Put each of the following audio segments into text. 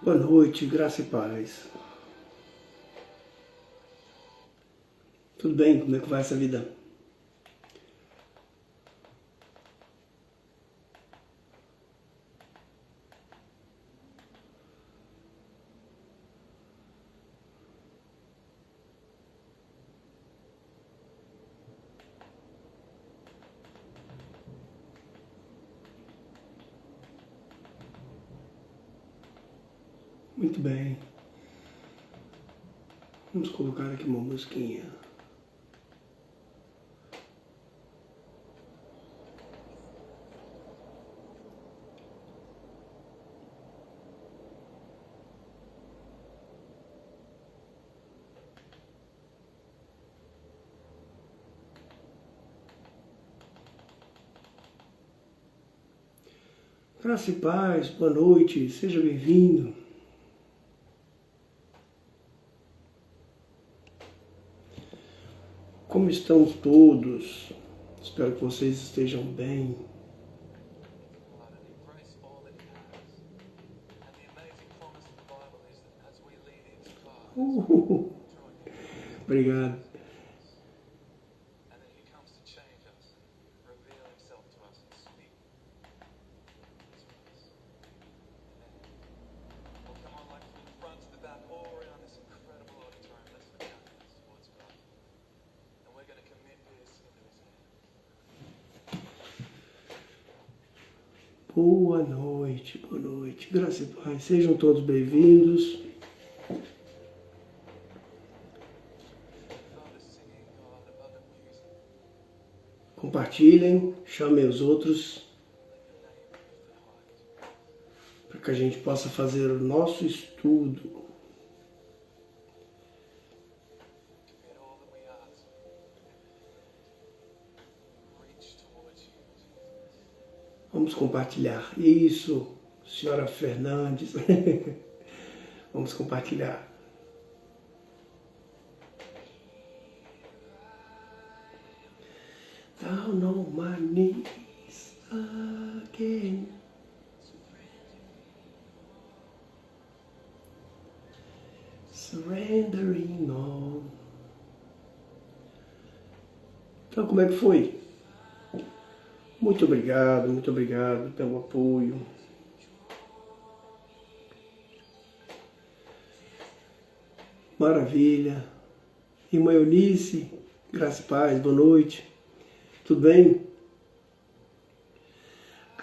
Boa noite, graça e paz. Tudo bem? Como é que vai essa vida? Muito bem. Vamos colocar aqui uma musiquinha. Graça e paz, boa noite, seja bem-vindo. Como estão todos? Espero que vocês estejam bem. Obrigado. Boa noite, graça e paz. Sejam todos bem-vindos. Compartilhem, chamem os outros, para que a gente possa fazer o nosso estudo. Vamos compartilhar. Isso, senhora Fernandes. Vamos compartilhar. Down on my knees again. Surrendering all. Então, como é que foi? Muito obrigado pelo apoio. Maravilha. Irmã Eunice, graça e paz, boa noite. Tudo bem?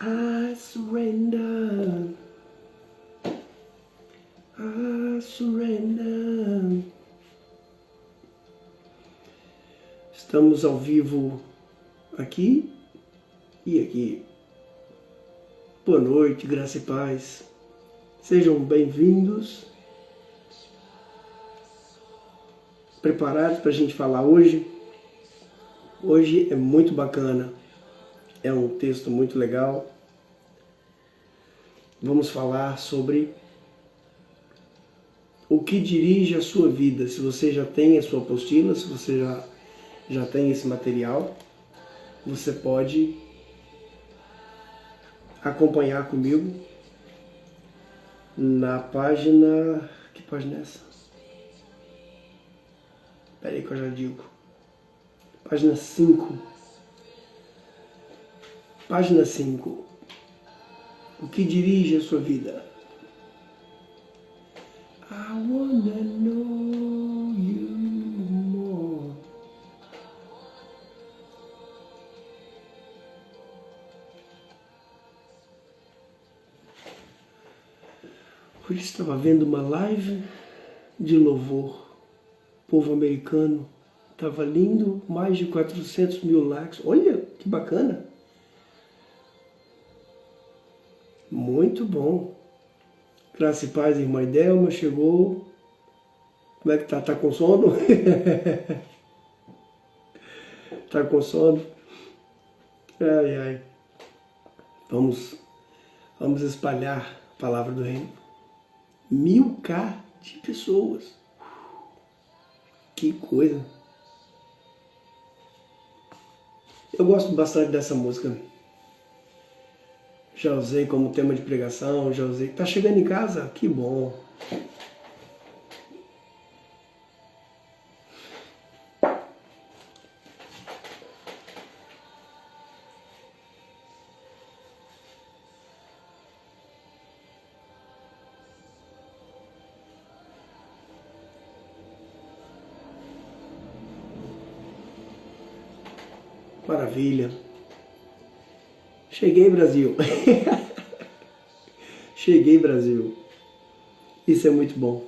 I surrender. I surrender. Estamos ao vivo aqui e aqui. Boa noite, graça e paz. Sejam bem-vindos. Preparados para a gente falar hoje? Hoje é muito bacana. É um texto muito legal. Vamos falar sobre o que dirige a sua vida. Se você já tem a sua apostila, se você já tem esse material, você pode acompanhar comigo na página... Que página é essa? Espera aí que eu já digo. Página 5. Página 5. O que dirige a sua vida? I wanna know you more. Hoje estava vendo uma live de louvor. Povo americano. Estava lindo, mais de 400 mil likes. Olha, que bacana. Muito bom. Graça e paz, irmã Idelma, chegou. Como é que tá? Tá com sono? Tá com sono? Ai, ai. Vamos espalhar a palavra do reino. 1000K de pessoas. Que coisa. Eu gosto bastante dessa música. Já usei como tema de pregação, já usei. Tá chegando em casa? Que bom. Maravilha. Cheguei, Brasil. Cheguei, Brasil. Isso é muito bom.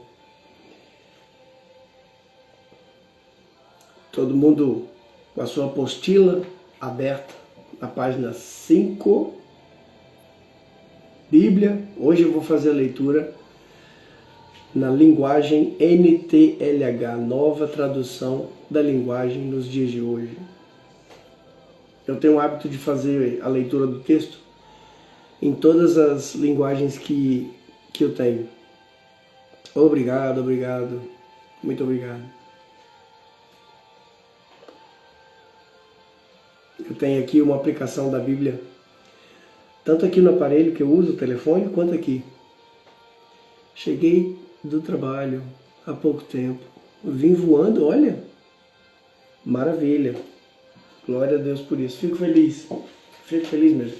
Todo mundo com a sua apostila aberta na página 5. Bíblia. Hoje eu vou fazer a leitura na linguagem NTLH, nova tradução da linguagem nos dias de hoje. Eu tenho o hábito de fazer a leitura do texto em todas as linguagens que eu tenho. Obrigado, obrigado, muito obrigado. Eu tenho aqui uma aplicação da Bíblia, tanto aqui no aparelho que eu uso, o telefone, quanto aqui. Cheguei do trabalho há pouco tempo, vim voando, olha, maravilha. Glória a Deus por isso. Fico feliz mesmo.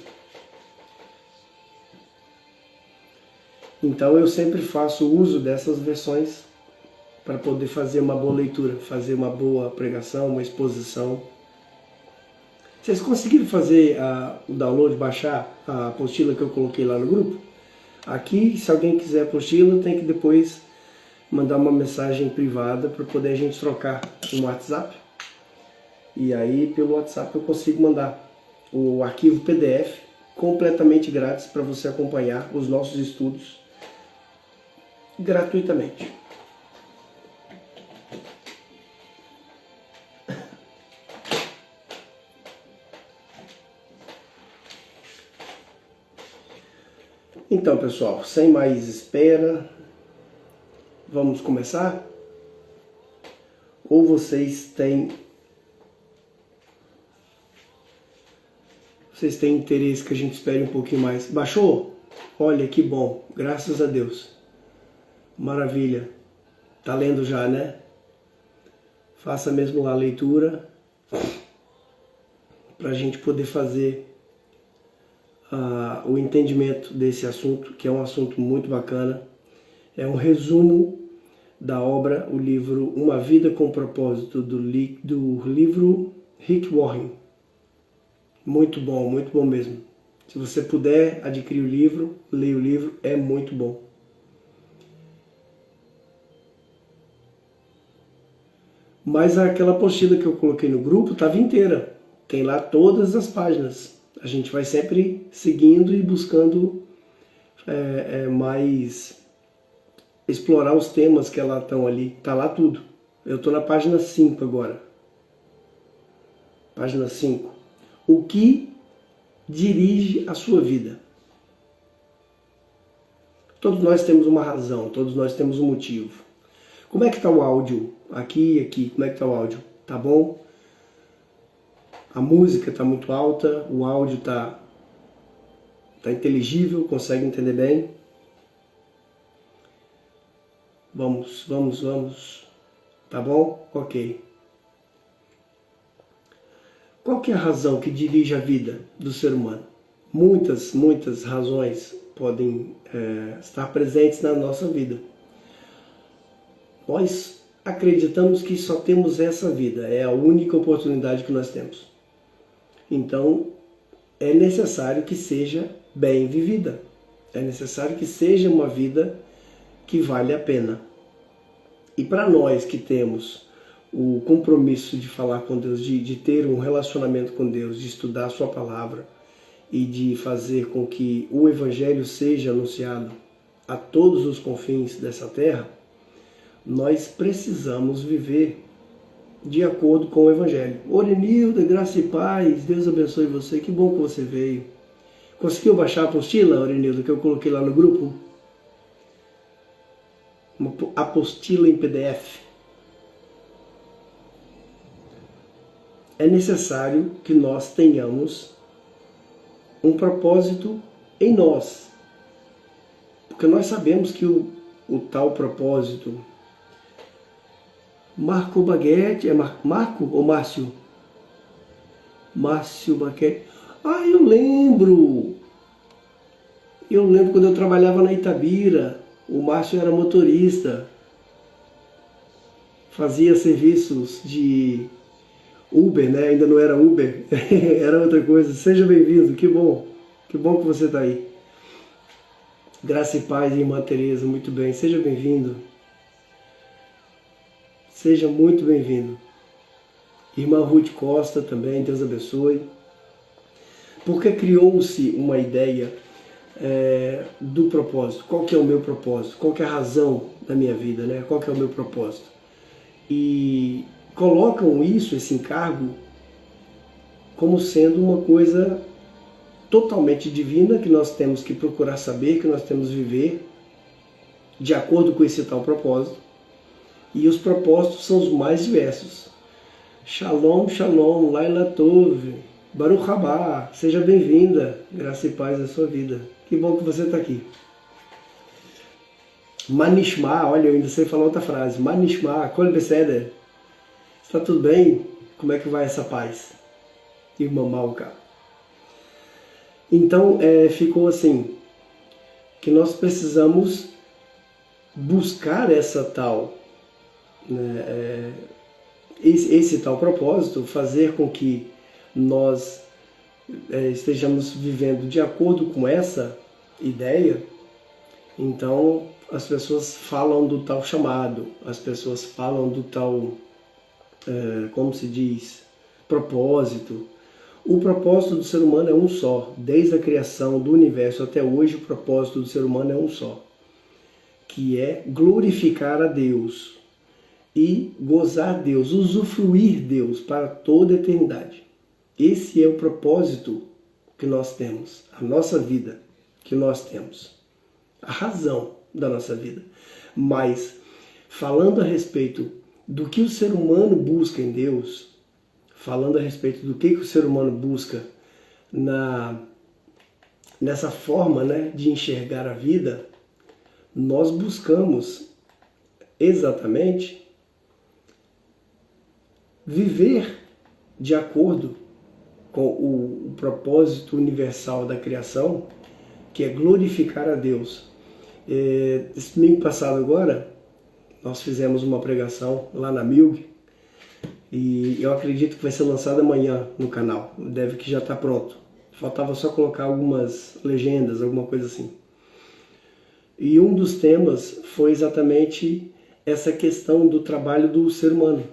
Então eu sempre faço uso dessas versões para poder fazer uma boa leitura, fazer uma boa pregação, uma exposição. Vocês conseguiram fazer o download, baixar a apostila que eu coloquei lá no grupo? Aqui, se alguém quiser a apostila, tem que depois mandar uma mensagem privada para poder a gente trocar no WhatsApp. E aí, pelo WhatsApp, eu consigo mandar o arquivo PDF completamente grátis para você acompanhar os nossos estudos gratuitamente. Então, pessoal, sem mais espera, vamos começar? Ou vocês têm interesse que a gente espere um pouquinho mais? Baixou? Olha, que bom, graças a Deus. Maravilha. Tá lendo já, né? Faça mesmo lá a leitura para a gente poder fazer o entendimento desse assunto, que é um assunto muito bacana. É um resumo da obra, o livro Uma Vida com Propósito, do livro Rick Warren. Muito bom mesmo. Se você puder adquirir o livro, leia o livro, é muito bom. Mas aquela apostila que eu coloquei no grupo estava inteira. Tem lá todas as páginas. A gente vai sempre seguindo e buscando mais explorar os temas que ela estão ali. Tá lá tudo. Eu estou na página 5 agora. Página 5. O que dirige a sua vida? Todos nós temos uma razão, todos nós temos um motivo. Como é que está o áudio? Aqui e aqui, como é que está o áudio? Tá bom? A música está muito alta, o áudio está inteligível, consegue entender bem? Vamos. Tá bom? Ok. Qual que é a razão que dirige a vida do ser humano? Muitas razões podem estar presentes na nossa vida. Nós acreditamos que só temos essa vida, é a única oportunidade que nós temos. Então, é necessário que seja bem vivida. É necessário que seja uma vida que vale a pena. E para nós que temos o compromisso de falar com Deus, de ter um relacionamento com Deus, de estudar a sua palavra e de fazer com que o Evangelho seja anunciado a todos os confins dessa terra, nós precisamos viver de acordo com o Evangelho. Orenilda, graça e paz, Deus abençoe você, que bom que você veio. Conseguiu baixar a apostila, Orenilda, que eu coloquei lá no grupo? Uma apostila em PDF. É necessário que nós tenhamos um propósito em nós. Porque nós sabemos que o tal propósito... Marco Baguete, é Marco ou Márcio? Márcio Baguete. Ah, eu lembro! Eu lembro quando eu trabalhava na Itabira, o Márcio era motorista, fazia serviços de Uber, né? Ainda não era Uber, era outra coisa. Seja bem-vindo, que bom que você está aí. Graça e paz, irmã Tereza, muito bem, seja bem-vindo. Seja muito bem-vindo. Irmã Ruth Costa também, Deus abençoe. Porque criou-se uma ideia do propósito. Qual que é o meu propósito? Qual que é a razão da minha vida, né? Qual que é o meu propósito? E colocam esse encargo, como sendo uma coisa totalmente divina, que nós temos que procurar saber, que nós temos que viver de acordo com esse tal propósito. E os propósitos são os mais diversos. Shalom, shalom, Laila Tove, Baruch Haba, seja bem-vinda, graça e paz na sua vida. Que bom que você está aqui. Manishma, olha, eu ainda sei falar outra frase. Manishma, Kol Beseder. Está tudo bem? Como é que vai essa paz? Irmã Malca. Então, ficou assim, que nós precisamos buscar essa tal, né, esse tal propósito, fazer com que nós estejamos vivendo de acordo com essa ideia. Então, as pessoas falam do tal chamado, as pessoas falam do tal, como se diz, propósito. O propósito do ser humano é um só. Desde a criação do universo até hoje, o propósito do ser humano é um só, que é glorificar a Deus e gozar Deus, usufruir Deus para toda a eternidade. Esse é o propósito que nós temos, a nossa vida que nós temos, a razão da nossa vida. Mas, falando a respeito do que o ser humano busca em Deus, falando a respeito do que o ser humano busca nessa forma, né, de enxergar a vida, nós buscamos exatamente viver de acordo com o propósito universal da criação, que é glorificar a Deus. Esse domingo passado agora, nós fizemos uma pregação lá na Milg, e eu acredito que vai ser lançada amanhã no canal, deve que já está pronto. Faltava só colocar algumas legendas, alguma coisa assim. E um dos temas foi exatamente essa questão do trabalho do ser humano,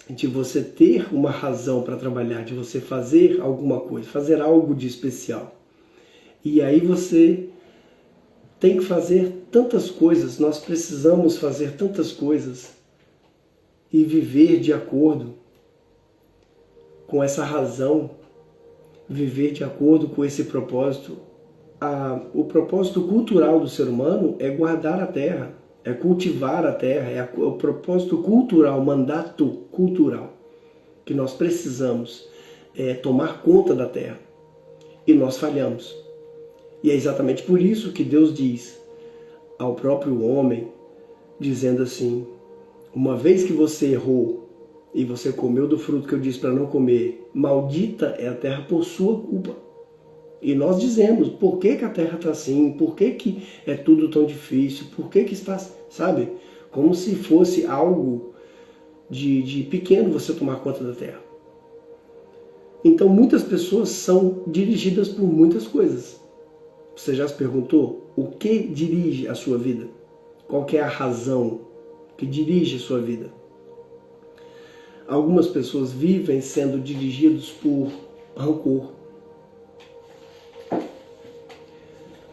de você ter uma razão para trabalhar, de você fazer alguma coisa, fazer algo de especial. E aí você tem que fazer tantas coisas, nós precisamos fazer tantas coisas e viver de acordo com essa razão, viver de acordo com esse propósito. O propósito cultural do ser humano é guardar a terra, é cultivar a terra, é o propósito cultural, mandato cultural, que nós precisamos tomar conta da terra. E nós falhamos. E é exatamente por isso que Deus diz ao próprio homem, dizendo assim: uma vez que você errou e você comeu do fruto que eu disse para não comer, maldita é a terra por sua culpa. E nós dizemos, por que a terra está assim? Por que é tudo tão difícil? Por que está, sabe? Como se fosse algo de pequeno você tomar conta da terra. Então muitas pessoas são dirigidas por muitas coisas. Você já se perguntou o que dirige a sua vida? Qual que é a razão que dirige a sua vida? Algumas pessoas vivem sendo dirigidos por rancor.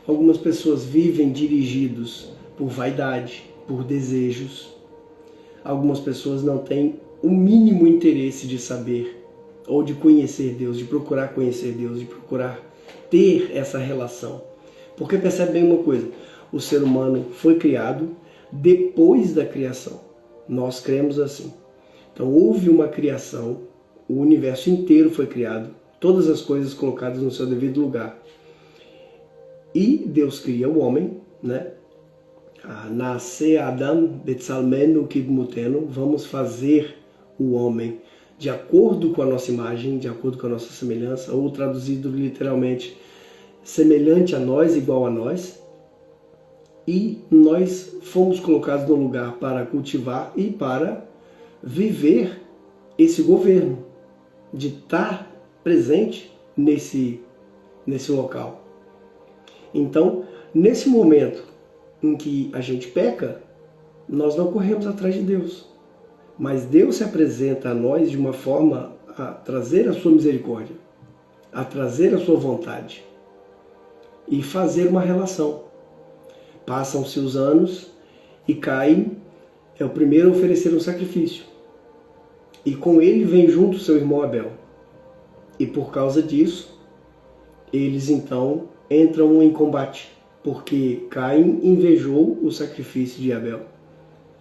Algumas pessoas vivem dirigidos por vaidade, por desejos. Algumas pessoas não têm o mínimo interesse de saber ou de conhecer Deus, de procurar conhecer Deus, de procurar ter essa relação. Porque percebe bem uma coisa, o ser humano foi criado depois da criação. Nós cremos assim. Então houve uma criação, o universo inteiro foi criado, todas as coisas colocadas no seu devido lugar. E Deus cria o homem, né? Nasce Adam betzalmenu kidmutenu, vamos fazer o homem de acordo com a nossa imagem, de acordo com a nossa semelhança, ou traduzido literalmente, semelhante a nós, igual a nós. E nós fomos colocados no lugar para cultivar e para viver esse governo, de estar presente nesse local. Então, nesse momento em que a gente peca, nós não corremos atrás de Deus. Mas Deus se apresenta a nós de uma forma a trazer a sua misericórdia, a trazer a sua vontade e fazer uma relação. Passam-se os anos e Caim é o primeiro a oferecer um sacrifício. E com ele vem junto seu irmão Abel. E por causa disso, eles então entram em combate, porque Caim invejou o sacrifício de Abel.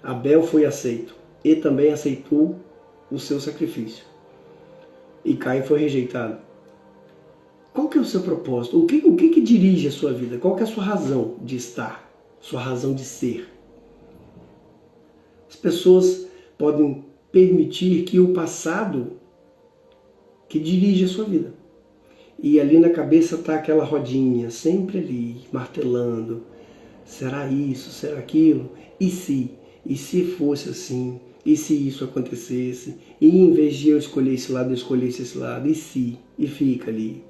Abel foi aceito e também aceitou o seu sacrifício. E Caim foi rejeitado. Qual que é o seu propósito? O que dirige a sua vida? Qual que é a sua razão de estar? Sua razão de ser? As pessoas podem permitir que o passado que dirige a sua vida. E ali na cabeça está aquela rodinha, sempre ali, martelando. Será isso? Será aquilo? E se? E se fosse assim? E se isso acontecesse? E em vez de eu escolher esse lado, eu escolhesse esse lado? E se? E fica ali.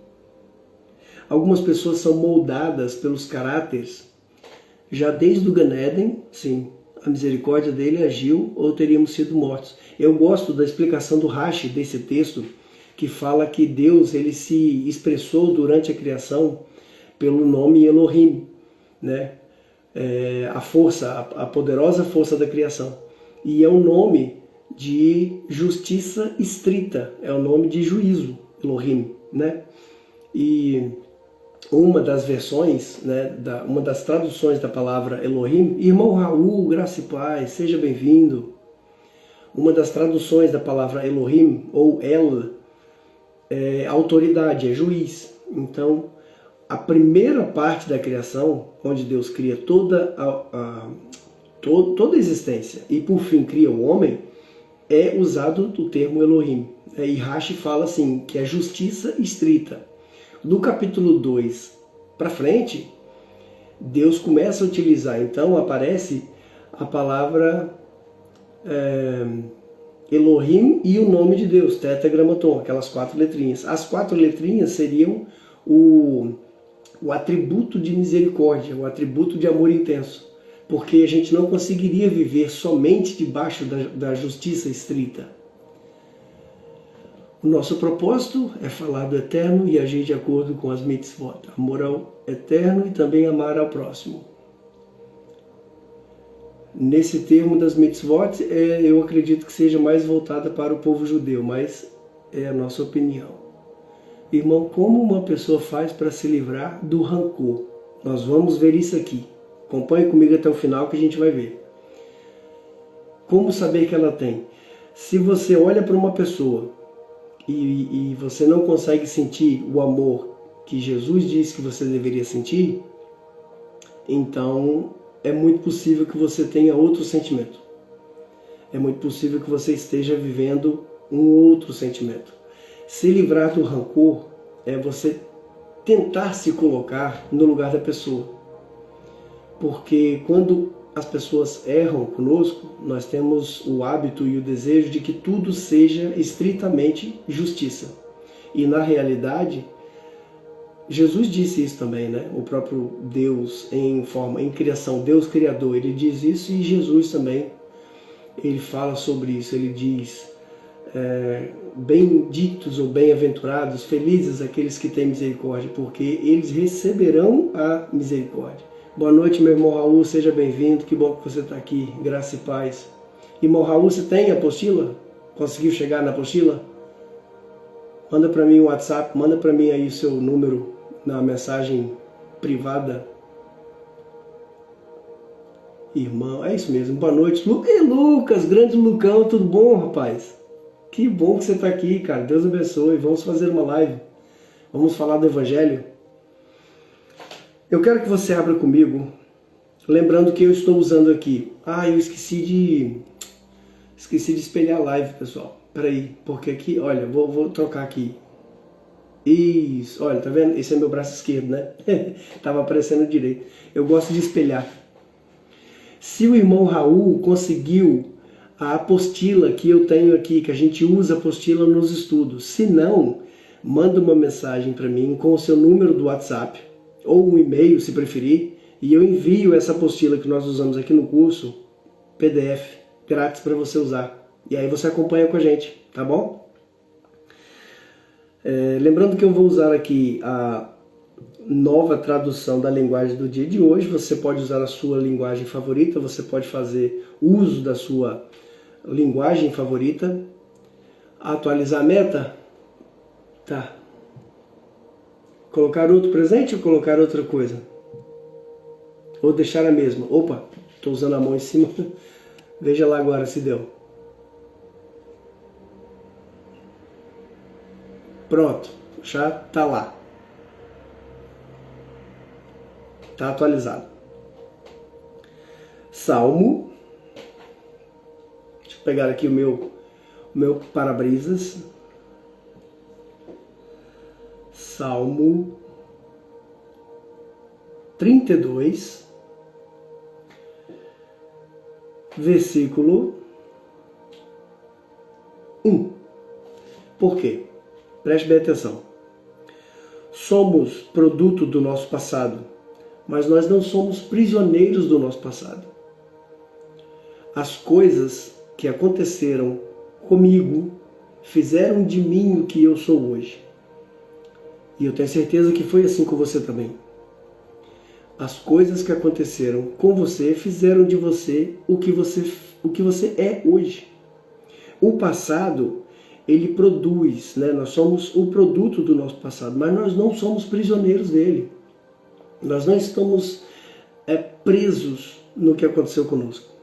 Algumas pessoas são moldadas pelos caráteres. Já desde o Gan Eden, sim, a misericórdia dele agiu ou teríamos sido mortos. Eu gosto da explicação do Rashi desse texto, que fala que Deus ele se expressou durante a criação pelo nome Elohim, né? A força, a poderosa força da criação. E é um nome de justiça estrita, é um nome de juízo, Elohim, né? E uma das versões, né, uma das traduções da palavra Elohim, irmão Raul, graça e paz, seja bem-vindo. Uma das traduções da palavra Elohim, ou El, é autoridade, é juiz. Então, a primeira parte da criação, onde Deus cria toda a existência e por fim cria o homem, é usado o termo Elohim. E Rashi fala assim, que é justiça estrita. Do capítulo 2 para frente, Deus começa a utilizar, então aparece a palavra Elohim e o nome de Deus, tetragramaton, aquelas 4 letrinhas. As 4 letrinhas seriam o atributo de misericórdia, o atributo de amor intenso, porque a gente não conseguiria viver somente debaixo da justiça estrita. O nosso propósito é falar do eterno e agir de acordo com as mitzvot, amor ao eterno e também amar ao próximo. Nesse termo das mitzvot, eu acredito que seja mais voltada para o povo judeu, mas é a nossa opinião. Irmão, como uma pessoa faz para se livrar do rancor? Nós vamos ver isso aqui. Acompanhe comigo até o final que a gente vai ver. Como saber que ela tem? Se você olha para uma pessoa e você não consegue sentir o amor que Jesus disse que você deveria sentir, então é muito possível que você tenha outro sentimento. É muito possível que você esteja vivendo um outro sentimento. Se livrar do rancor é você tentar se colocar no lugar da pessoa. Porque quando as pessoas erram conosco, nós temos o hábito e o desejo de que tudo seja estritamente justiça. E na realidade, Jesus disse isso também, né? O próprio Deus em criação, Deus Criador, ele diz isso, e Jesus também, ele fala sobre isso, ele diz, benditos ou bem-aventurados, felizes aqueles que têm misericórdia, porque eles receberão a misericórdia. Boa noite, meu irmão Raul, seja bem-vindo, que bom que você está aqui, graça e paz. Irmão Raul, você tem a apostila? Conseguiu chegar na apostila? Manda para mim o WhatsApp, manda para mim aí o seu número na mensagem privada. Irmão, é isso mesmo, boa noite. Ei, Lucas, grande Lucão, tudo bom, rapaz? Que bom que você está aqui, cara, Deus abençoe. Vamos fazer uma live, vamos falar do Evangelho. Eu quero que você abra comigo, lembrando que eu estou usando aqui. Eu esqueci de espelhar a live, pessoal. Peraí, porque aqui, olha, vou trocar aqui. Isso, olha, tá vendo? Esse é meu braço esquerdo, né? Tava aparecendo direito. Eu gosto de espelhar. Se o irmão Raul conseguiu a apostila que eu tenho aqui, que a gente usa a apostila nos estudos. Se não, manda uma mensagem para mim com o seu número do WhatsApp, ou um e-mail, se preferir, e eu envio essa apostila que nós usamos aqui no curso, PDF, grátis para você usar. E aí você acompanha com a gente, tá bom? Lembrando que eu vou usar aqui a nova tradução da linguagem do dia de hoje. Você pode usar a sua linguagem favorita, você pode fazer uso da sua linguagem favorita. Atualizar a meta? Tá. Colocar outro presente ou colocar outra coisa? Ou deixar a mesma? Opa, estou usando a mão em cima. Veja lá agora se deu. Pronto, já está lá. Está atualizado. Salmo. Deixa eu pegar aqui o meu para-brisas. Salmo 32, versículo 1. Por quê? Preste bem atenção. Somos produto do nosso passado, mas nós não somos prisioneiros do nosso passado. As coisas que aconteceram comigo fizeram de mim o que eu sou hoje. E eu tenho certeza que foi assim com você também. As coisas que aconteceram com você fizeram de você o que você é hoje. O passado, ele produz, né? Nós somos o produto do nosso passado, mas nós não somos prisioneiros dele. Nós não estamos presos no que aconteceu conosco.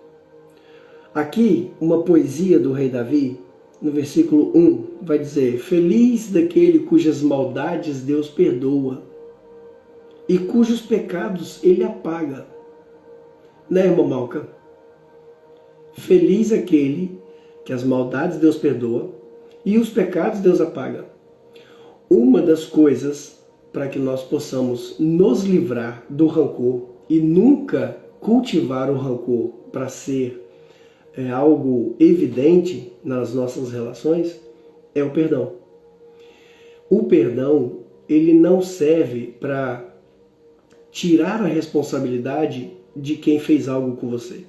Aqui, uma poesia do rei Davi, no versículo 1, vai dizer: feliz daquele cujas maldades Deus perdoa e cujos pecados ele apaga. Né, irmão Malca? Feliz aquele que as maldades Deus perdoa e os pecados Deus apaga. Uma das coisas para que nós possamos nos livrar do rancor e nunca cultivar o rancor para ser algo evidente nas nossas relações é o perdão. O perdão, ele não serve para tirar a responsabilidade de quem fez algo com você.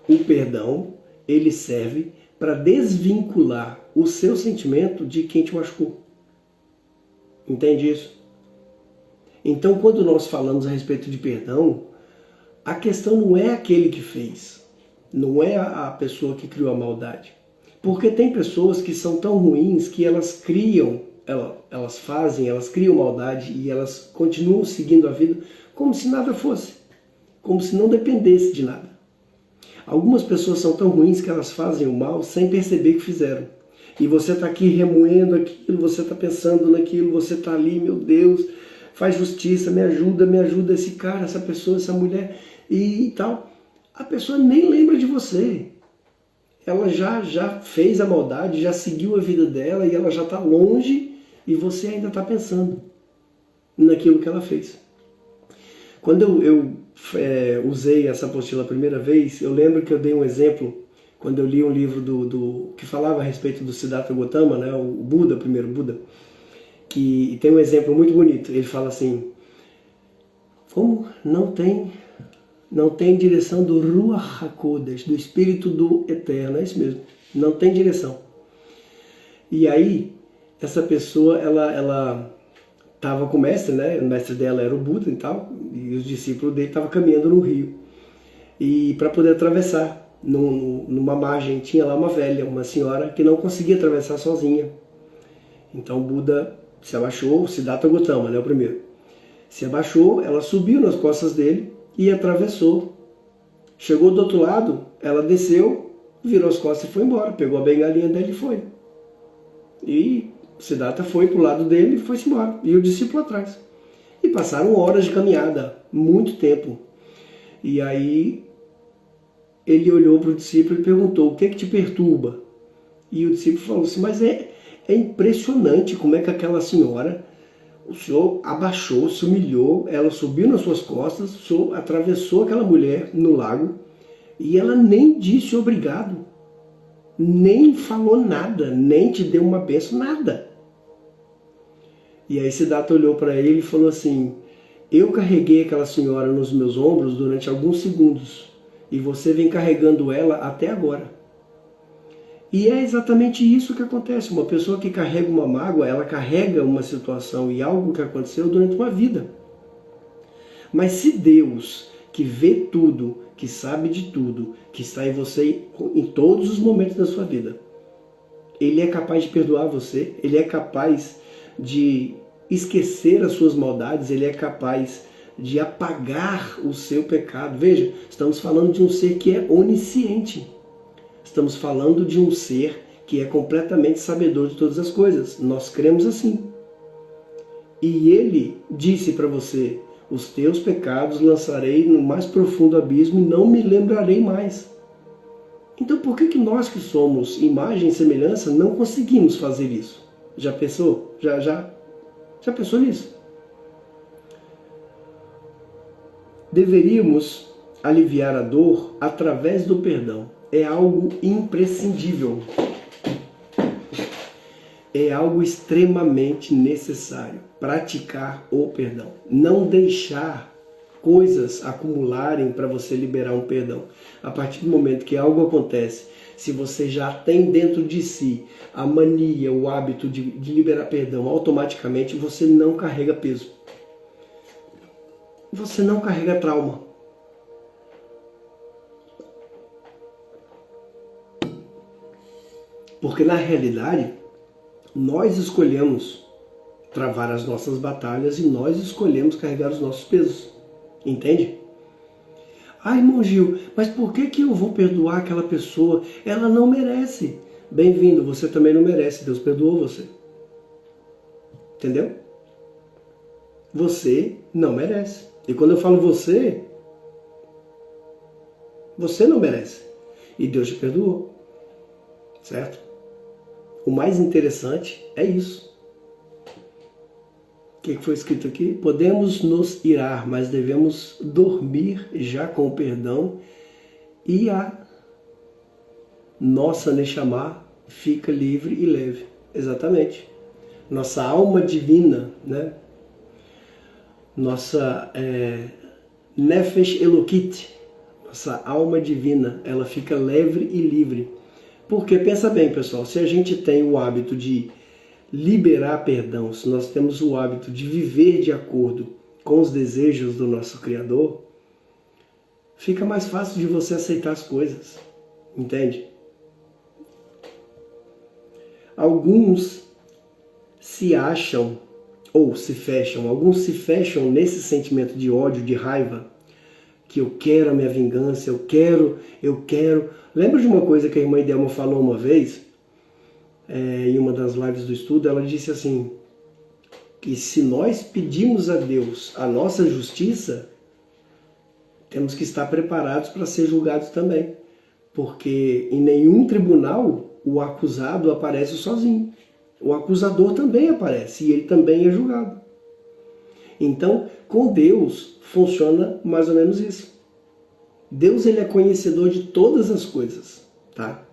O perdão, ele serve para desvincular o seu sentimento de quem te machucou. Entende isso? Então, quando nós falamos a respeito de perdão, a questão não é aquele que fez, não é a pessoa que criou a maldade. Porque tem pessoas que são tão ruins que elas criam, elas criam maldade e elas continuam seguindo a vida como se nada fosse, como se não dependesse de nada. Algumas pessoas são tão ruins que elas fazem o mal sem perceber que fizeram. E você está aqui remoendo aquilo, você está pensando naquilo, você está ali, meu Deus, faz justiça, me ajuda esse cara, essa pessoa, essa mulher e tal. A pessoa nem lembra de você. Ela já fez a maldade, já seguiu a vida dela e ela já está longe e você ainda está pensando naquilo que ela fez. Quando eu usei essa apostila a primeira vez, eu lembro que eu dei um exemplo quando eu li um livro que falava a respeito do Siddhartha Gautama, né, o Buda, o primeiro Buda, que tem um exemplo muito bonito. Ele fala assim: como não tem direção do Ruach HaKodesh, do Espírito do Eterno, é isso mesmo, não tem direção. E aí, essa pessoa, ela estava com o mestre, né? O mestre dela era o Buda e tal, e os discípulos dele estavam caminhando no rio. E para poder atravessar, numa margem, tinha lá uma velha, uma senhora que não conseguia atravessar sozinha. Então o Buda se abaixou, Siddhartha Gautama, né, o primeiro. Se abaixou, ela subiu nas costas dele e atravessou. Chegou do outro lado, ela desceu, virou as costas e foi embora. Pegou a bengalinha dele e foi. E Siddhartha foi pro lado dele e foi-se embora. E o discípulo atrás. E passaram horas de caminhada, muito tempo. E aí ele olhou para o discípulo e perguntou: o que é que te perturba? E o discípulo falou assim: mas é impressionante como é que aquela senhora, o senhor abaixou, se humilhou, ela subiu nas suas costas, o senhor atravessou aquela mulher no lago e ela nem disse obrigado, nem falou nada, nem te deu uma bênção, nada. E aí Siddhartha olhou para ele e falou assim: eu carreguei aquela senhora nos meus ombros durante alguns segundos e você vem carregando ela até agora. E é exatamente isso que acontece. Uma pessoa que carrega uma mágoa, ela carrega uma situação e algo que aconteceu durante uma vida. Mas se Deus, que vê tudo, que sabe de tudo, que está em você em todos os momentos da sua vida, Ele é capaz de perdoar você, Ele é capaz de esquecer as suas maldades, Ele é capaz de apagar o seu pecado. Veja, estamos falando de um ser que é onisciente. Estamos falando de um ser que é completamente sabedor de todas as coisas. Nós cremos assim. E Ele disse para você: os teus pecados lançarei no mais profundo abismo e não me lembrarei mais. Então por que nós que somos imagem e semelhança não conseguimos fazer isso? Já pensou? Já pensou nisso? Deveríamos aliviar a dor através do perdão. É algo imprescindível. É algo extremamente necessário. Praticar o perdão. Não deixar coisas acumularem para você liberar um perdão. A partir do momento que algo acontece, se você já tem dentro de si a mania, o hábito de liberar perdão, automaticamente você não carrega peso. Você não carrega trauma. Porque na realidade, nós escolhemos travar as nossas batalhas e nós escolhemos carregar os nossos pesos. Entende? Ah, irmão Gil, mas por que eu vou perdoar aquela pessoa? Ela não merece. Bem-vindo, você também não merece. Deus perdoou você. Entendeu? Você não merece. E quando eu falo você, você não merece. E Deus te perdoou. Certo? O mais interessante é isso. O que foi escrito aqui? Podemos nos irar, mas devemos dormir já com o perdão e a nossa Neshama fica livre e leve. Exatamente. Nossa alma divina, né? Nossa Nefesh Elokit, nossa alma divina, ela fica leve e livre. Porque, pensa bem, pessoal, se a gente tem o hábito de liberar perdão, se nós temos o hábito de viver de acordo com os desejos do nosso Criador, fica mais fácil de você aceitar as coisas, entende? Alguns se acham ou se fecham, alguns se fecham nesse sentimento de ódio, de raiva, que eu quero a minha vingança, eu quero. Lembra de uma coisa que a irmã Idelma falou uma vez, em uma das lives do estudo? Ela disse assim, que se nós pedimos a Deus a nossa justiça, temos que estar preparados para ser julgados também. Porque em nenhum tribunal o acusado aparece sozinho. O acusador também aparece e ele também é julgado. Então, com Deus funciona mais ou menos isso. Deus, ele é conhecedor de todas as coisas, tá?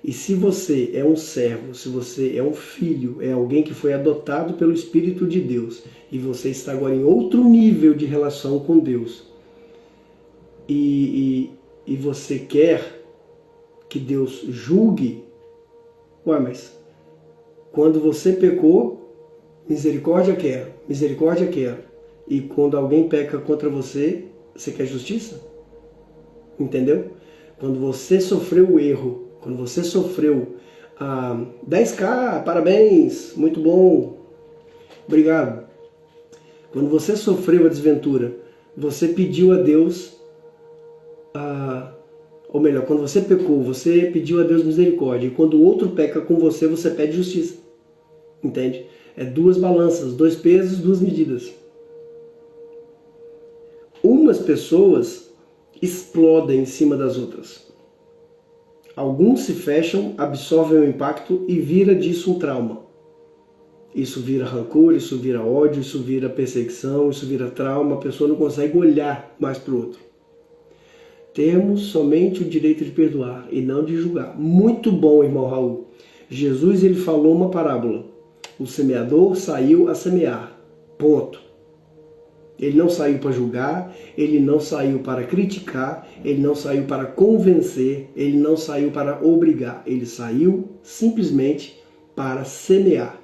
E se você é um servo, se você é um filho, é alguém que foi adotado pelo Espírito de Deus e você está agora em outro nível de relação com Deus e você quer que Deus julgue, ué, mas quando você pecou, misericórdia quero, misericórdia quero. E quando alguém peca contra você, você quer justiça? Entendeu? Quando você sofreu o erro, quando você sofreu 10K, parabéns, muito bom, obrigado. Quando você sofreu a desventura, você pediu a Deus, ou melhor, quando você pecou, você pediu a Deus misericórdia. E quando o outro peca com você, você pede justiça. Entende? É duas balanças, dois pesos, duas medidas. algumas pessoas explodem em cima das outras. Alguns se fecham, absorvem o impacto e vira disso um trauma. Isso vira rancor, isso vira ódio, isso vira perseguição, isso vira trauma. A pessoa não consegue olhar mais para o outro. Temos somente o direito de perdoar e não de julgar. Muito bom, irmão Raul. Jesus ele falou uma parábola. O semeador saiu a semear. Ponto. Ele não saiu para julgar, ele não saiu para criticar, ele não saiu para convencer, ele não saiu para obrigar. Ele saiu simplesmente para semear.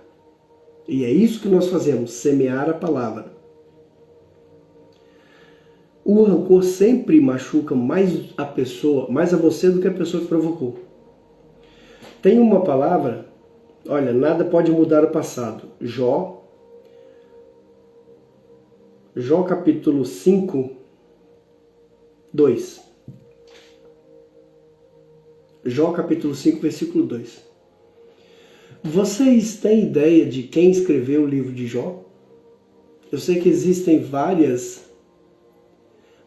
E é isso que nós fazemos, semear a palavra. O rancor sempre machuca mais a pessoa, mais a você do que a pessoa que provocou. Tem uma palavra, olha, nada pode mudar o passado. Jó capítulo 5, 2. Jó capítulo 5, versículo 2. Vocês têm ideia de quem escreveu o livro de Jó? Eu sei que existem várias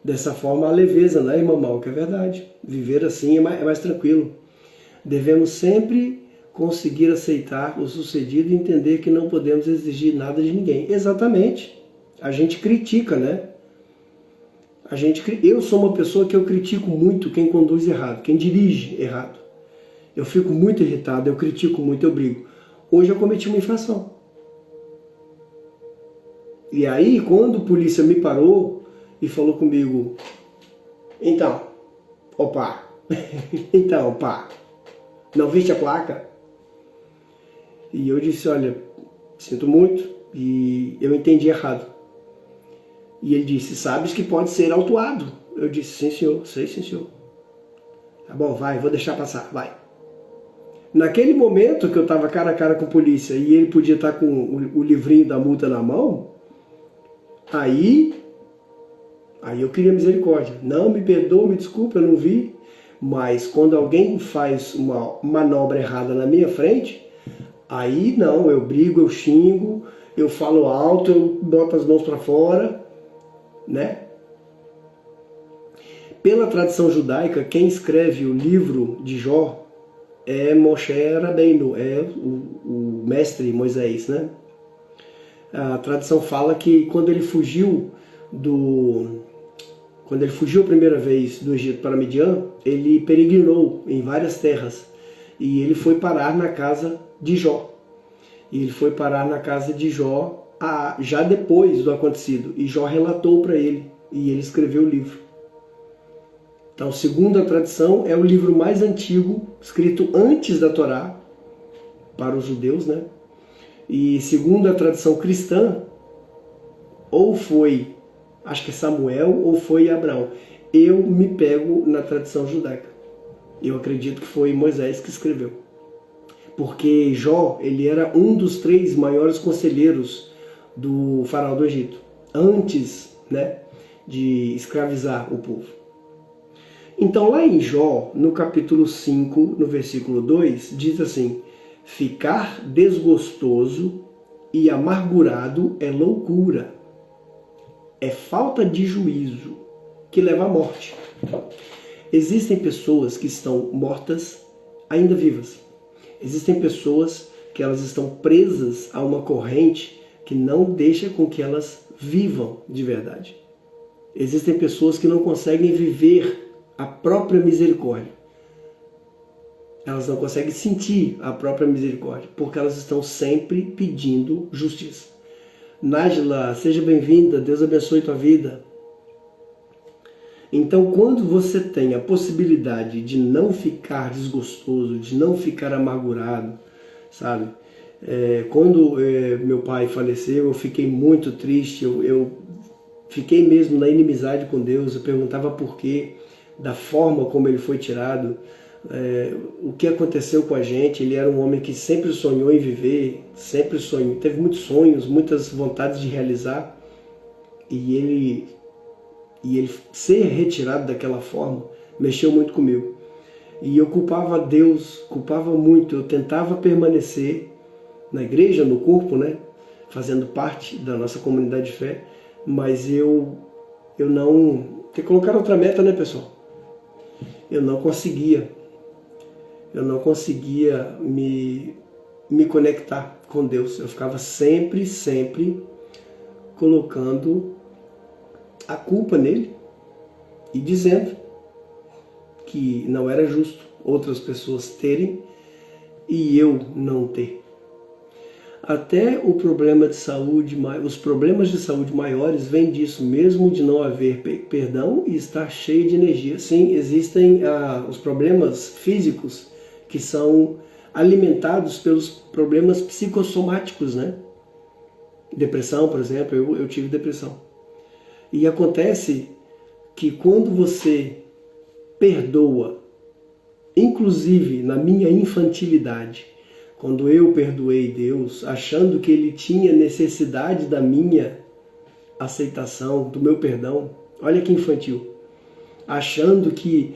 dessa forma, a leveza, né, irmão Mal, que é verdade. Viver assim é mais tranquilo. Devemos sempre conseguir aceitar o sucedido e entender que não podemos exigir nada de ninguém. Exatamente. A gente critica, né? Eu sou uma pessoa que eu critico muito quem conduz errado, quem dirige errado. Eu fico muito irritado, eu critico muito, eu brigo. Hoje eu cometi uma infração. E aí, quando a polícia me parou e falou comigo, então, não viste a placa? E eu disse, olha, sinto muito, e eu entendi errado. E ele disse, sabes que pode ser autuado. Eu disse, sim senhor, sei sim senhor. Tá bom, vai, vou deixar passar, vai. Naquele momento que eu estava cara a cara com a polícia e ele podia estar com o livrinho da multa na mão, aí eu queria misericórdia. Não, me perdoa, me desculpa, eu não vi. Mas quando alguém faz uma manobra errada na minha frente, aí não, eu brigo, eu xingo, eu falo alto, eu boto as mãos para fora, né? Pela tradição judaica, quem escreve o livro de Jó é Moshe Rabbeinu, é o mestre Moisés, né? A tradição fala que quando ele fugiu a primeira vez do Egito para Midian, ele peregrinou em várias terras e ele foi parar na casa de Jó. E ele foi parar na casa de Jó já depois do acontecido. E Jó relatou para ele e ele escreveu o livro. Então, segundo a tradição, é o livro mais antigo, escrito antes da Torá, para os judeus, né? E segundo a tradição cristã, ou foi, acho que é Samuel, ou foi Abraão. Eu me pego na tradição judaica. Eu acredito que foi Moisés que escreveu. Porque Jó, ele era um dos 3 maiores conselheiros do faraó do Egito, antes, né, de escravizar o povo. Então lá em Jó, no capítulo 5, no versículo 2, diz assim, ficar desgostoso e amargurado é loucura, é falta de juízo que leva à morte. Existem pessoas que estão mortas ainda vivas. Existem pessoas que elas estão presas a uma corrente que não deixa com que elas vivam de verdade. Existem pessoas que não conseguem viver a própria misericórdia. Elas não conseguem sentir a própria misericórdia, porque elas estão sempre pedindo justiça. Nájila, seja bem-vinda, Deus abençoe tua vida. Então, quando você tem a possibilidade de não ficar desgostoso, de não ficar amargurado, sabe? Quando meu pai faleceu, eu fiquei muito triste, eu fiquei mesmo na inimizade com Deus, eu perguntava por quê, da forma como ele foi tirado, o que aconteceu com a gente. Ele era um homem que sempre sonhou em viver, sempre sonhou, teve muitos sonhos, muitas vontades de realizar, e ele ser retirado daquela forma mexeu muito comigo. E eu culpava Deus, culpava muito, eu tentava permanecer na igreja, no corpo, né, fazendo parte da nossa comunidade de fé, mas eu eu não... Tem que colocar outra meta, né, pessoal? Eu não conseguia me conectar com Deus. Eu ficava sempre colocando a culpa nele e dizendo que não era justo outras pessoas terem e eu não ter. Até o problema de saúde, os problemas de saúde maiores vêm disso, mesmo de não haver perdão e estar cheio de energia. Sim, existem os problemas físicos que são alimentados pelos problemas psicossomáticos, né? Depressão, por exemplo, eu tive depressão. E acontece que quando você perdoa, inclusive na minha infantilidade, quando eu perdoei Deus, achando que Ele tinha necessidade da minha aceitação, do meu perdão, olha que infantil, achando que,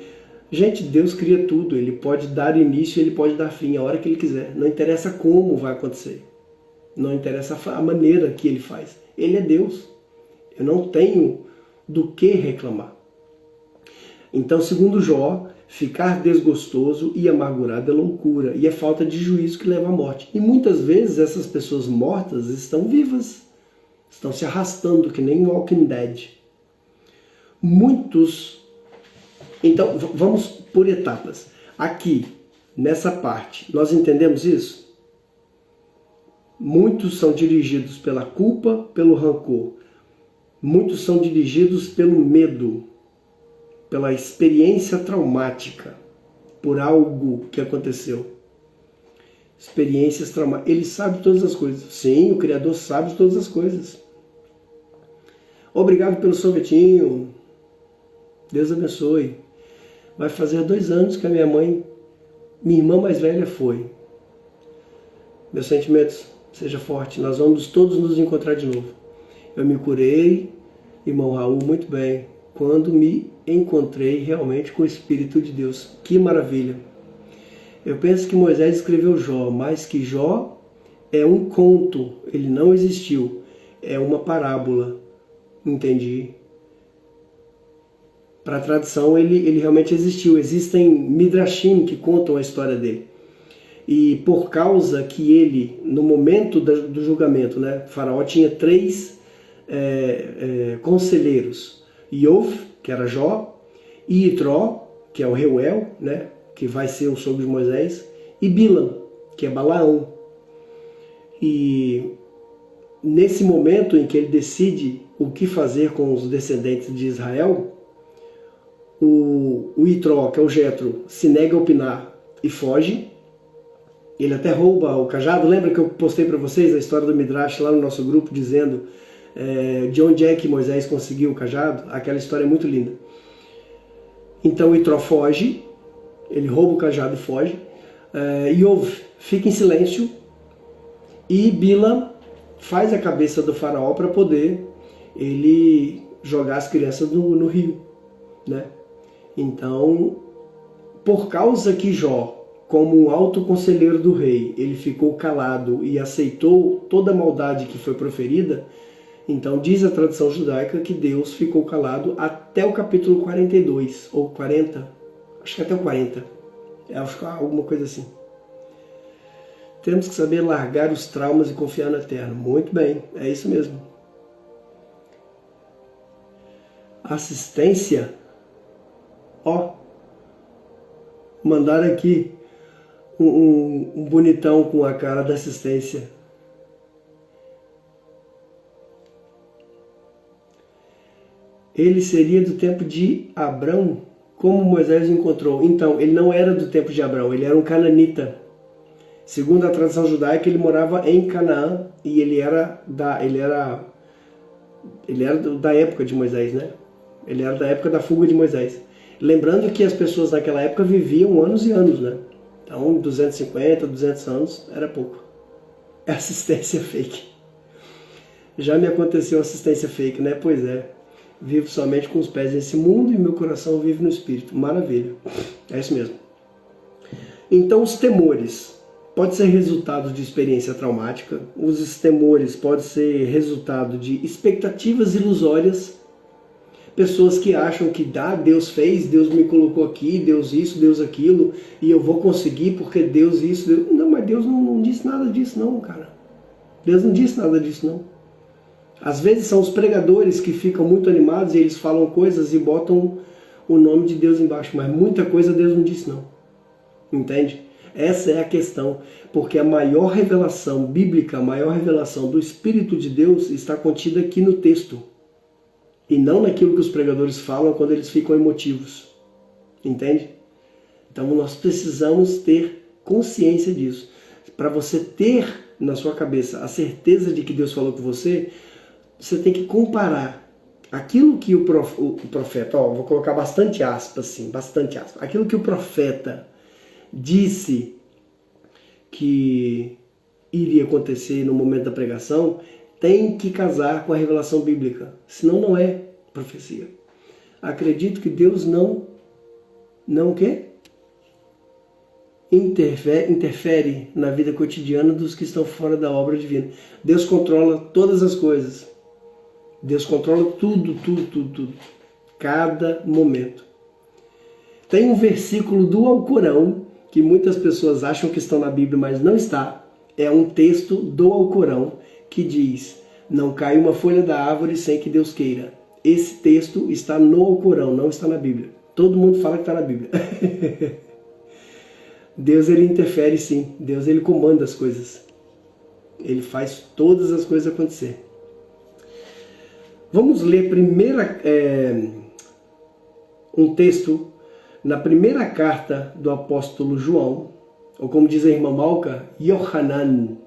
gente, Deus cria tudo, Ele pode dar início, Ele pode dar fim a hora que Ele quiser, não interessa como vai acontecer, não interessa a maneira que Ele faz, Ele é Deus, eu não tenho do que reclamar. Então, segundo Jó, ficar desgostoso e amargurado é loucura e é falta de juízo que leva à morte. E muitas vezes essas pessoas mortas estão vivas, estão se arrastando que nem Walking Dead. Muitos... Então, vamos por etapas. Aqui, nessa parte, nós entendemos isso? Muitos são dirigidos pela culpa, pelo rancor. Muitos são dirigidos pelo medo, pela experiência traumática, por algo que aconteceu. Experiências traumáticas. Ele sabe todas as coisas. Sim, o Criador sabe todas as coisas. Obrigado pelo sorvetinho. Deus abençoe. Vai fazer 2 anos que a minha irmã mais velha foi. Meus sentimentos, seja forte. Nós vamos todos nos encontrar de novo. Eu me curei, irmão Raul, muito bem, quando me encontrei realmente com o Espírito de Deus. Que maravilha! Eu penso que Moisés escreveu Jó, mas que Jó é um conto, ele não existiu, é uma parábola, entendi. Para a tradição ele realmente existiu, existem midrashim que contam a história dele. E por causa que ele, no momento do julgamento, né, Faraó tinha 3 conselheiros, Iov, que era Jó, e Itró, que é o Reuel, né, que vai ser o sogro de Moisés, e Bilam, que é Balaão. E nesse momento em que ele decide o que fazer com os descendentes de Israel, o Itró, que é o Jetro, se nega a opinar e foge. Ele até rouba o cajado. Lembra que eu postei para vocês a história do Midrash lá no nosso grupo, dizendo de onde é que Moisés conseguiu o cajado? Aquela história é muito linda. Então Itró foge, ele rouba o cajado e foge. Iov fica em silêncio e Bilam faz a cabeça do faraó para poder ele jogar as crianças no rio, né? Então, por causa que Jó, como um alto conselheiro do rei, ele ficou calado e aceitou toda a maldade que foi proferida, então diz a tradição judaica que Deus ficou calado até o capítulo 42, ou 40, acho que até o 40, acho que alguma coisa assim. Temos que saber largar os traumas e confiar no Eterno. Muito bem, é isso mesmo. Assistência. Mandaram aqui um bonitão com a cara da assistência. Ele seria do tempo de Abrão, como Moisés o encontrou. Então, ele não era do tempo de Abrão, ele era um cananita. Segundo a tradição judaica, ele morava em Canaã e ele era da época de Moisés, né? Ele era da época da fuga de Moisés. Lembrando que as pessoas naquela época viviam anos e anos, né? Então, 250, 200 anos era pouco. É assistência fake. Já me aconteceu assistência fake, né? Pois é. Vivo somente com os pés nesse mundo e meu coração vive no Espírito. Maravilha. É isso mesmo. Então, os temores podem ser resultado de experiência traumática. Os temores podem ser resultado de expectativas ilusórias. Pessoas que acham que Deus fez, Deus me colocou aqui, Deus isso, Deus aquilo, e eu vou conseguir porque Deus isso, Deus... Não, mas Deus não disse nada disso não, cara. Deus não disse nada disso não. Às vezes são os pregadores que ficam muito animados e eles falam coisas e botam o nome de Deus embaixo, mas muita coisa Deus não disse não. Entende? Essa é a questão, porque a maior revelação bíblica, a maior revelação do Espírito de Deus está contida aqui no texto. E não naquilo que os pregadores falam quando eles ficam emotivos. Entende? Então nós precisamos ter consciência disso. Para você ter na sua cabeça a certeza de que Deus falou com você, você tem que comparar aquilo que o profeta, vou colocar bastante aspas, sim, bastante aspas. Aquilo que o profeta disse que iria acontecer no momento da pregação, tem que casar com a revelação bíblica, senão não é profecia. Acredito que Deus não o quê? Interfere na vida cotidiana dos que estão fora da obra divina. Deus controla todas as coisas. Deus controla tudo. Cada momento. Tem um versículo do Alcorão que muitas pessoas acham que estão na Bíblia, mas não está. É um texto do Alcorão que diz: não cai uma folha da árvore sem que Deus queira. Esse texto está no Alcorão, não está na Bíblia. Todo mundo fala que está na Bíblia. Deus, ele interfere sim. Deus, ele comanda as coisas. Ele faz todas as coisas acontecer. Vamos ler um texto na primeira carta do apóstolo João, ou como diz a irmã Malca, Yohanan.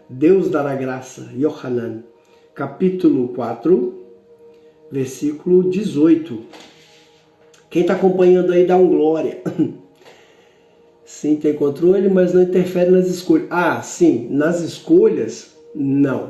Deus dará graça, Yohanan. Capítulo 4, versículo 18. Quem está acompanhando aí dá um glória. Sim, tem controle, mas não interfere nas escolhas. Ah, sim, nas escolhas, não.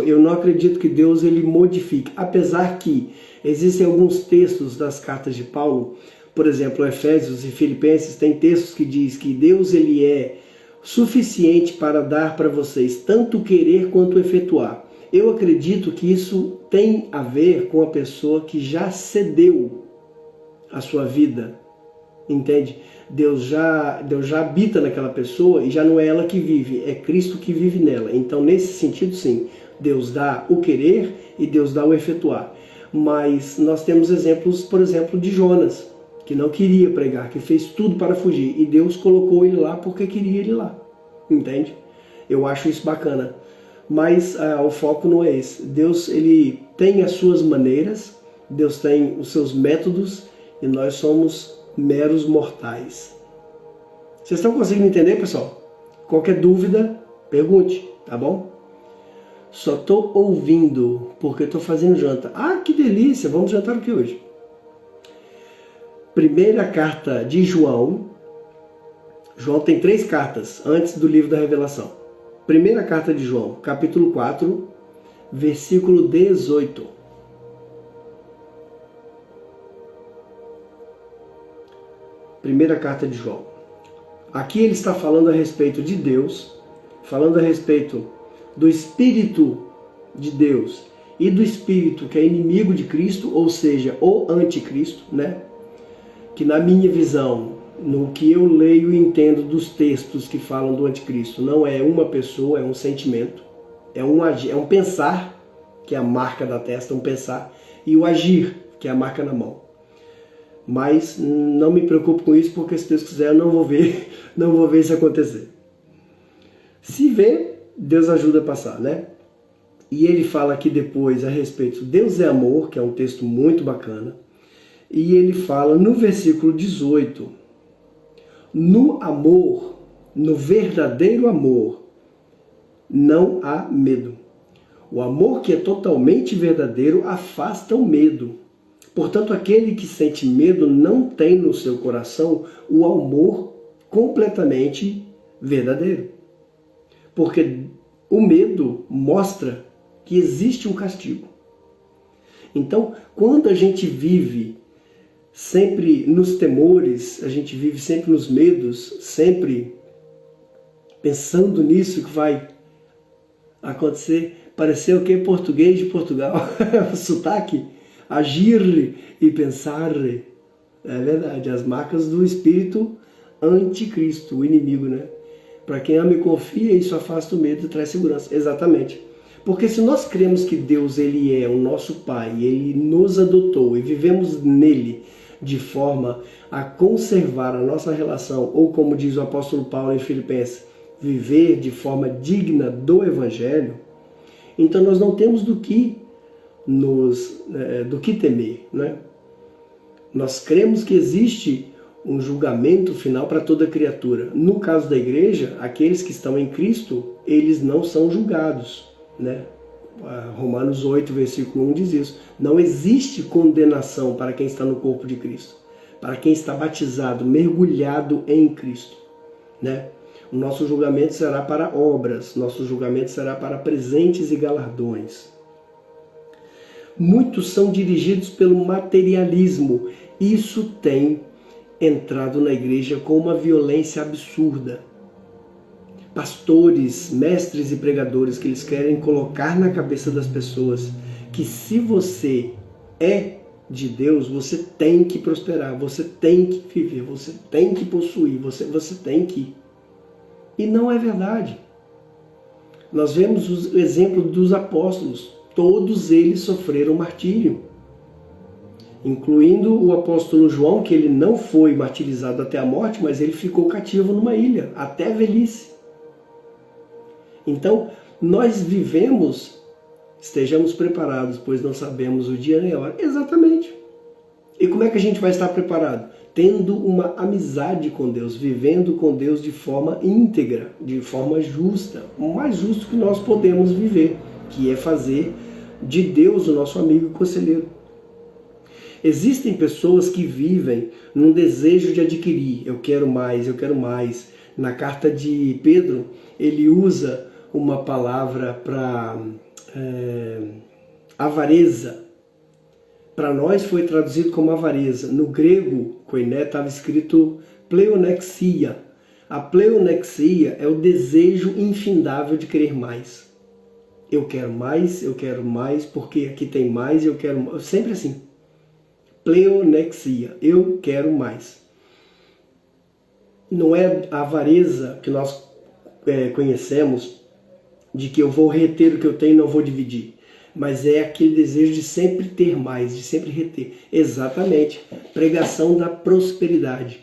Eu não acredito que Deus ele modifique. Apesar que existem alguns textos das cartas de Paulo, por exemplo, Efésios e Filipenses, tem textos que diz que Deus ele é suficiente para dar para vocês tanto querer quanto efetuar. Eu acredito que isso tem a ver com a pessoa que já cedeu a sua vida, entende? Deus já habita naquela pessoa e já não é ela que vive, é Cristo que vive nela. Então, nesse sentido, sim, Deus dá o querer e Deus dá o efetuar. Mas nós temos exemplos, por exemplo, de Jonas, que não queria pregar, que fez tudo para fugir, e Deus colocou ele lá porque queria ele lá, entende? Eu acho isso bacana, mas o foco não é esse. Deus, ele tem as suas maneiras, Deus tem os seus métodos, e nós somos meros mortais. Vocês estão conseguindo entender, pessoal? Qualquer dúvida, pergunte, tá bom? Só estou ouvindo, porque estou fazendo janta. Ah, que delícia! Vamos jantar o que hoje? Primeira carta de João. João tem 3 cartas antes do livro da Revelação. Primeira carta de João, capítulo 4, versículo 18. Primeira carta de João. Aqui ele está falando a respeito de Deus, falando a respeito do Espírito de Deus e do Espírito que é inimigo de Cristo, ou seja, o anticristo, né? Que na minha visão, no que eu leio e entendo dos textos que falam do anticristo, não é uma pessoa, é um sentimento, é um pensar, que é a marca da testa, um pensar, e o agir, que é a marca na mão. Mas não me preocupo com isso, porque se Deus quiser eu não vou ver isso acontecer. Se ver, Deus ajuda a passar, né? E ele fala aqui depois a respeito, Deus é amor, que é um texto muito bacana. E ele fala no versículo 18, no amor, no verdadeiro amor, não há medo. O amor que é totalmente verdadeiro afasta o medo. Portanto, aquele que sente medo não tem no seu coração o amor completamente verdadeiro. Porque o medo mostra que existe um castigo. Então, quando a gente vive sempre nos temores, a gente vive sempre nos medos, sempre pensando nisso que vai acontecer, parecer o que? Português de Portugal, sotaque. agir e pensar. É verdade, as marcas do espírito anticristo, o inimigo, né? Para quem ama e confia, isso afasta o medo e traz segurança. Exatamente. Porque se nós cremos que Deus ele é o nosso Pai, ele nos adotou e vivemos nele de forma a conservar a nossa relação, ou como diz o apóstolo Paulo em Filipenses, viver de forma digna do Evangelho, então nós não temos do que temer, né? Nós cremos que existe um julgamento final para toda criatura. No caso da igreja, aqueles que estão em Cristo, eles não são julgados, né? Romanos 8, versículo 1 diz isso. Não existe condenação para quem está no corpo de Cristo, para quem está batizado, mergulhado em Cristo, né? O nosso julgamento será para obras, nosso julgamento será para presentes e galardões. Muitos são dirigidos pelo materialismo. Isso tem entrado na igreja com uma violência absurda. Pastores, mestres e pregadores que eles querem colocar na cabeça das pessoas que se você é de Deus, você tem que prosperar, você tem que viver, você tem que possuir, você tem que. E não é verdade. Nós vemos o exemplo dos apóstolos. Todos eles sofreram martírio, incluindo o apóstolo João, que ele não foi martirizado até a morte, mas ele ficou cativo numa ilha, até a velhice. Então, nós vivemos, estejamos preparados, pois não sabemos o dia nem a hora. Exatamente. E como é que a gente vai estar preparado? Tendo uma amizade com Deus, vivendo com Deus de forma íntegra, de forma justa, o mais justo que nós podemos viver, que é fazer de Deus o nosso amigo e conselheiro. Existem pessoas que vivem num desejo de adquirir, eu quero mais, eu quero mais. Na carta de Pedro, ele usa uma palavra para avareza. Para nós foi traduzido como avareza. No grego, koiné, estava escrito pleonexia. A pleonexia é o desejo infindável de querer mais. Eu quero mais, porque aqui tem mais, eu quero mais. Sempre assim. Pleonexia, eu quero mais. Não é a avareza que nós conhecemos, de que eu vou reter o que eu tenho e não vou dividir. Mas é aquele desejo de sempre ter mais, de sempre reter. Exatamente. Pregação da prosperidade.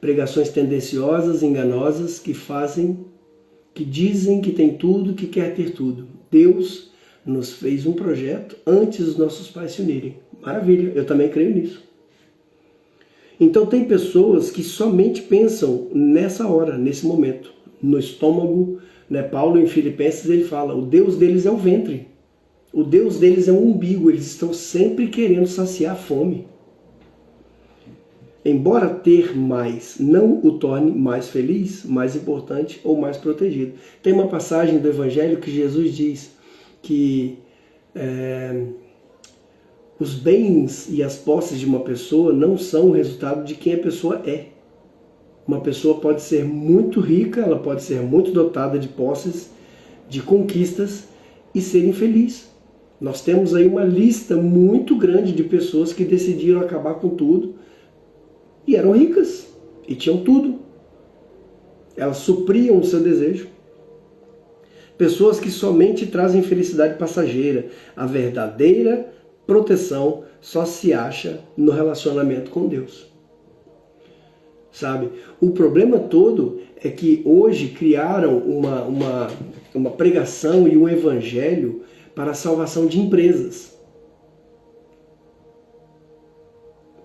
Pregações tendenciosas, enganosas, que dizem que tem tudo, que quer ter tudo. Deus nos fez um projeto antes dos nossos pais se unirem. Maravilha, eu também creio nisso. Então tem pessoas que somente pensam nessa hora, nesse momento, no estômago, né? Paulo em Filipenses ele fala, o Deus deles é o ventre. O Deus deles é o umbigo, eles estão sempre querendo saciar a fome. Embora ter mais não o torne mais feliz, mais importante ou mais protegido. Tem uma passagem do Evangelho que Jesus diz que os bens e as posses de uma pessoa não são o resultado de quem a pessoa é. Uma pessoa pode ser muito rica, ela pode ser muito dotada de posses, de conquistas e ser infeliz. Nós temos aí uma lista muito grande de pessoas que decidiram acabar com tudo e eram ricas e tinham tudo. Elas supriam o seu desejo. Pessoas que somente trazem felicidade passageira. A verdadeira proteção só se acha no relacionamento com Deus. Sabe? O problema todo é que hoje criaram uma pregação e um evangelho para a salvação de empresas.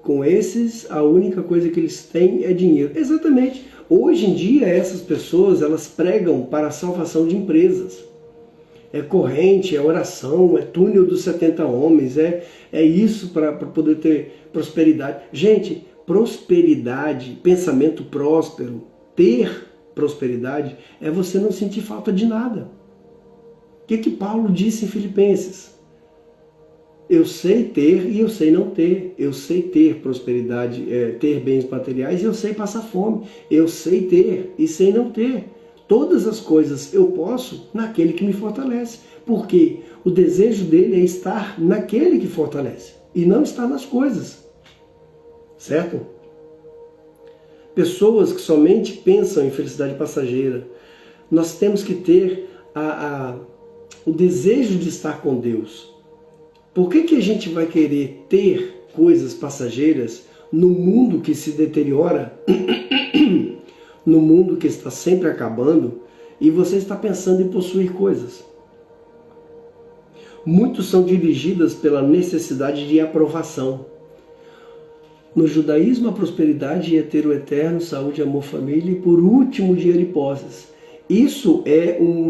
Com esses, a única coisa que eles têm é dinheiro. Exatamente. Hoje em dia, essas pessoas, elas pregam para a salvação de empresas. É corrente, é oração, é túnel dos 70 homens, é isso para poder ter prosperidade. Gente, prosperidade, pensamento próspero, ter prosperidade, é você não sentir falta de nada. O que Paulo disse em Filipenses? Eu sei ter e eu sei não ter. Eu sei ter prosperidade, ter bens materiais e eu sei passar fome. Eu sei ter e sei não ter. Todas as coisas eu posso naquele que me fortalece. Porque o desejo dele é estar naquele que fortalece. e não está nas coisas, certo? Pessoas que somente pensam em felicidade passageira. Nós temos que ter o desejo de estar com Deus. Por que a gente vai querer ter coisas passageiras no mundo que se deteriora, no mundo que está sempre acabando, e você está pensando em possuir coisas? Muitos são dirigidos pela necessidade de aprovação. No judaísmo, a prosperidade é ter o eterno, saúde, amor, família e, por último, dinheiro e posses. Isso é um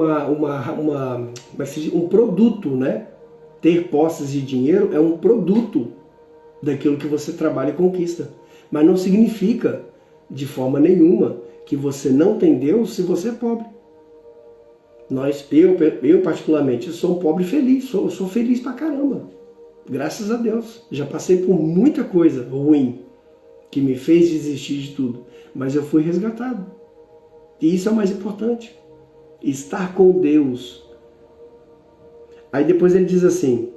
produto, né? Ter posses e dinheiro é um produto daquilo que você trabalha e conquista. Mas não significa, de forma nenhuma, que você não tem Deus se você é pobre. Eu particularmente, sou um pobre feliz, sou feliz pra caramba. Graças a Deus. Já passei por muita coisa ruim que me fez desistir de tudo. Mas eu fui resgatado. E isso é o mais importante. Estar com Deus. Aí depois ele diz assim: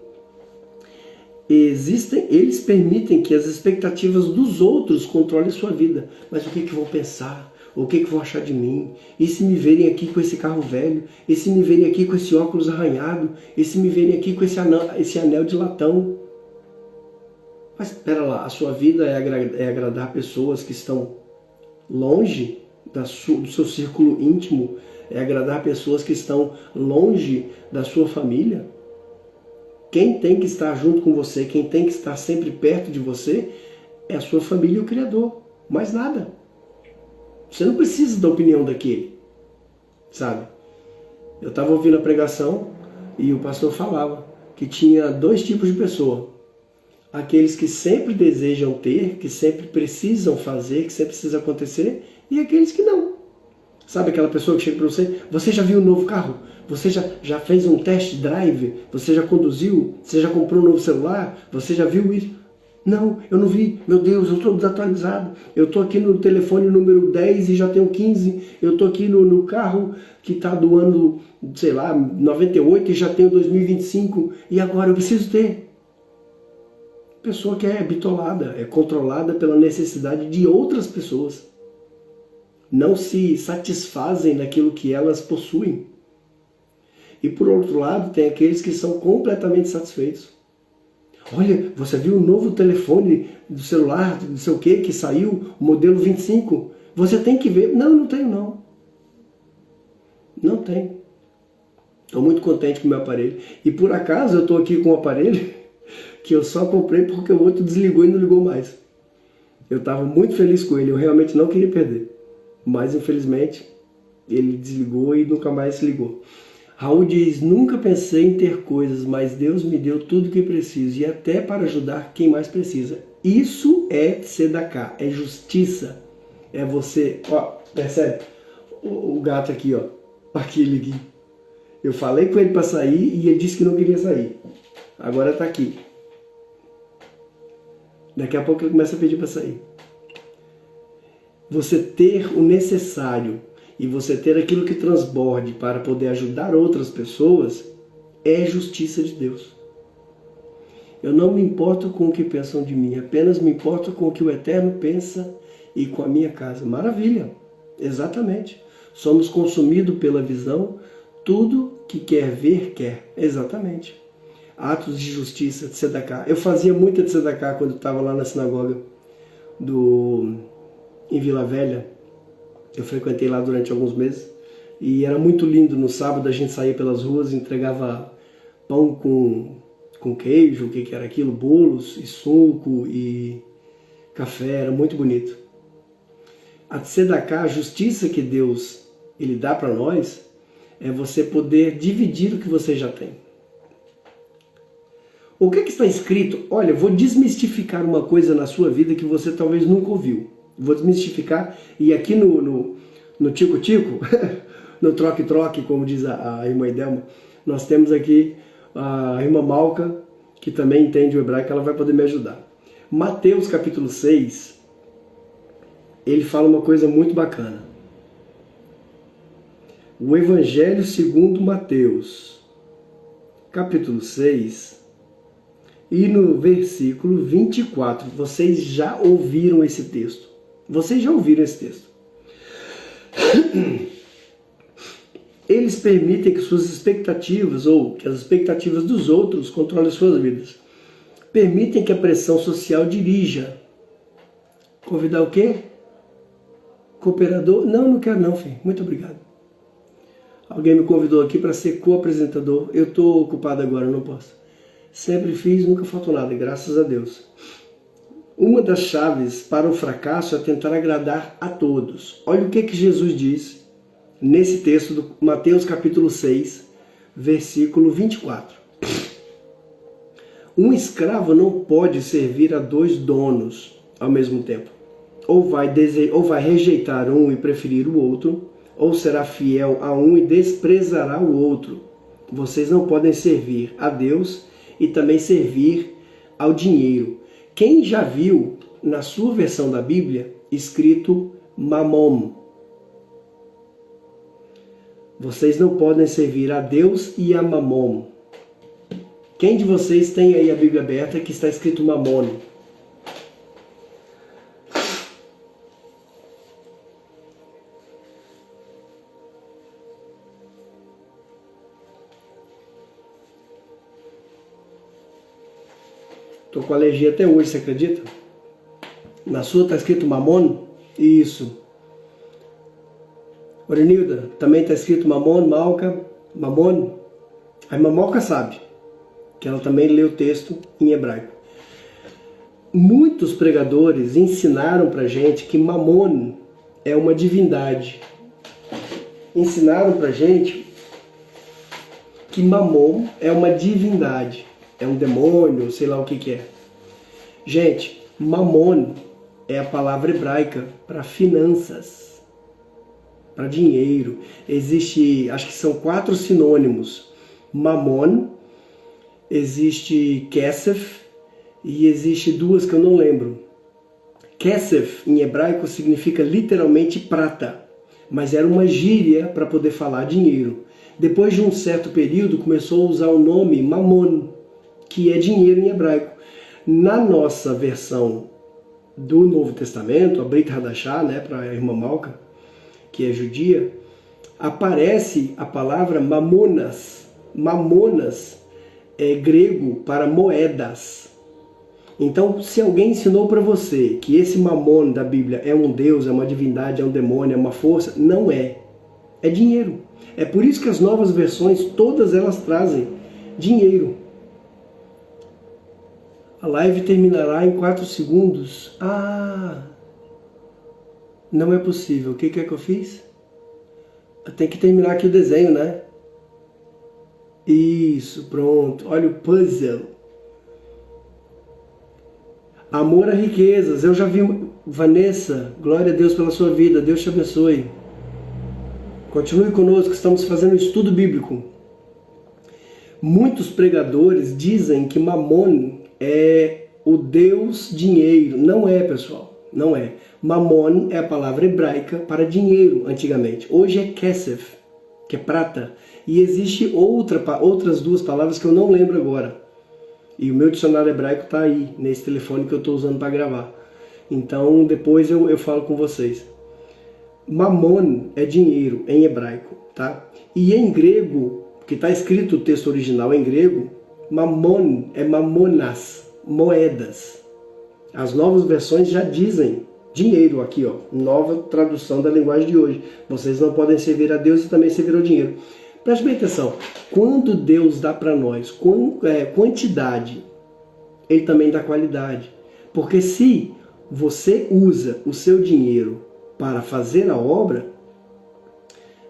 eles permitem que as expectativas dos outros controlem sua vida. Mas o que vão pensar? O que vão achar de mim? E se me verem aqui com esse carro velho? E se me verem aqui com esse óculos arranhado? E se me verem aqui com esse anel de latão? Mas espera lá, a sua vida é agradar pessoas que estão longe do seu círculo íntimo? É agradar pessoas que estão longe da sua família? Quem tem que estar junto com você, quem tem que estar sempre perto de você, é a sua família e o Criador. Mais nada. Você não precisa da opinião daquele, sabe? Eu estava ouvindo a pregação e o pastor falava que tinha dois tipos de pessoa. Aqueles que sempre desejam ter, que sempre precisam fazer, que sempre precisa acontecer, e aqueles que não. Sabe aquela pessoa que chega para você: você já viu um novo carro? Você já fez um test drive? Você já conduziu? Você já comprou um novo celular? Você já viu isso? Não, eu não vi. Meu Deus, eu estou desatualizado. Eu estou aqui no telefone número 10 e já tenho 15. Eu estou aqui no carro que está do ano, sei lá, 98 e já tenho 2025. E agora eu preciso ter. Pessoa que é bitolada, é controlada pela necessidade de outras pessoas. Não se satisfazem naquilo que elas possuem. E por outro lado, tem aqueles que são completamente satisfeitos. Olha, você viu o novo telefone do celular, não sei o que saiu, o modelo 25? Você tem que ver. Não, não tenho não. Não tenho. Estou muito contente com o meu aparelho. E por acaso eu estou aqui com um aparelho que eu só comprei porque o outro desligou e não ligou mais. Eu estava muito feliz com ele, eu realmente não queria perder. Mas infelizmente ele desligou e nunca mais se ligou. Raul diz: nunca pensei em ter coisas, mas Deus me deu tudo o que preciso e até para ajudar quem mais precisa. Isso é tzedakah, é justiça. É você, ó, percebe? O gato aqui, ó, aquele aqui. Eu falei com ele para sair e ele disse que não queria sair. Agora tá aqui. Daqui a pouco ele começa a pedir para sair. Você ter o necessário e você ter aquilo que transborde para poder ajudar outras pessoas é justiça de Deus. Eu não me importo com o que pensam de mim, apenas me importo com o que o Eterno pensa e com a minha casa. Maravilha! Exatamente. Somos consumidos pela visão, tudo que quer ver, quer. Exatamente. Atos de justiça, tzedakah. Eu fazia muita tzedakah quando estava lá na sinagoga em Vila Velha. Eu frequentei lá durante alguns meses e era muito lindo. No sábado a gente saía pelas ruas e entregava pão com queijo, o que era aquilo, bolos e suco e café, era muito bonito. A tzedakah, a justiça que Deus ele dá para nós, é você poder dividir o que você já tem. O que está escrito? Olha, vou desmistificar uma coisa na sua vida que você talvez nunca ouviu. Vou desmistificar, e aqui no tico-tico, no troque-troque, como diz a irmã Idelma, nós temos aqui a irmã Malca, que também entende o hebraico, ela vai poder me ajudar. Mateus capítulo 6, ele fala uma coisa muito bacana. O Evangelho segundo Mateus, capítulo 6, E no versículo 24, vocês já ouviram esse texto. Vocês já ouviram esse texto. Eles permitem que suas expectativas, ou que as expectativas dos outros, controlem suas vidas. Permitem que a pressão social dirija. Convidar o quê? Cooperador? Não, não quero não, filho. Muito obrigado. Alguém me convidou aqui para ser co-apresentador. Eu estou ocupado agora, não posso. Sempre fiz, nunca faltou nada, graças a Deus. Uma das chaves para o fracasso é tentar agradar a todos. Olha o que Jesus diz nesse texto do Mateus capítulo 6, versículo 24. Um escravo não pode servir a dois donos ao mesmo tempo. Ou vai rejeitar um e preferir o outro, ou será fiel a um e desprezará o outro. Vocês não podem servir a Deus e também servir ao dinheiro. Quem já viu na sua versão da Bíblia escrito mamon? Vocês não podem servir a Deus e a mamon. Quem de vocês tem aí a Bíblia aberta que está escrito mamon? Estou com alergia até hoje, você acredita? Na sua está escrito mamon? Isso. Orenilda, também está escrito mamon, malca, mamon? A mamoca sabe, que ela também lê o texto em hebraico. Muitos pregadores ensinaram pra gente que mamon é uma divindade. Ensinaram pra gente que mamon é uma divindade. É um demônio, sei lá o que é. Gente, mamon é a palavra hebraica para finanças, para dinheiro. Existe, acho que são 4 sinônimos. Mamon, existe kesef e existe 2 que eu não lembro. Kesef em hebraico significa literalmente prata, mas era uma gíria para poder falar dinheiro. Depois de um certo período começou a usar o nome mamon, que é dinheiro em hebraico. Na nossa versão do Novo Testamento, a Brit Hadashah, né, para a irmã Malca, que é judia, aparece a palavra mamonas. Mamonas é grego para moedas. Então, se alguém ensinou para você que esse mamon da Bíblia é um deus, é uma divindade, é um demônio, é uma força, não é. É dinheiro. É por isso que as novas versões, todas elas trazem dinheiro. A live terminará em 4 segundos. Ah, não é possível. O que é que eu fiz? Eu tenho que terminar aqui o desenho, né? Isso, pronto. Olha o puzzle. Amor a riquezas. Eu já vi. Vanessa, glória a Deus pela sua vida. Deus te abençoe. Continue conosco, estamos fazendo um estudo bíblico. Muitos pregadores dizem que mamon é o Deus dinheiro. Não é, pessoal. Não é. Mamon é a palavra hebraica para dinheiro, antigamente. Hoje é kesef, que é prata. E existe outras 2 palavras que eu não lembro agora. E o meu dicionário hebraico está aí, nesse telefone que eu estou usando para gravar. Então, depois eu falo com vocês. Mamon é dinheiro em hebraico, tá? E em grego, que está escrito o texto original em grego, mamon é mamonas, moedas. As novas versões já dizem dinheiro aqui, ó, nova tradução da linguagem de hoje. Vocês não podem servir a Deus e também servir ao dinheiro. Preste bem atenção. Quando Deus dá para nós quantidade, Ele também dá qualidade. Porque se você usa o seu dinheiro para fazer a obra,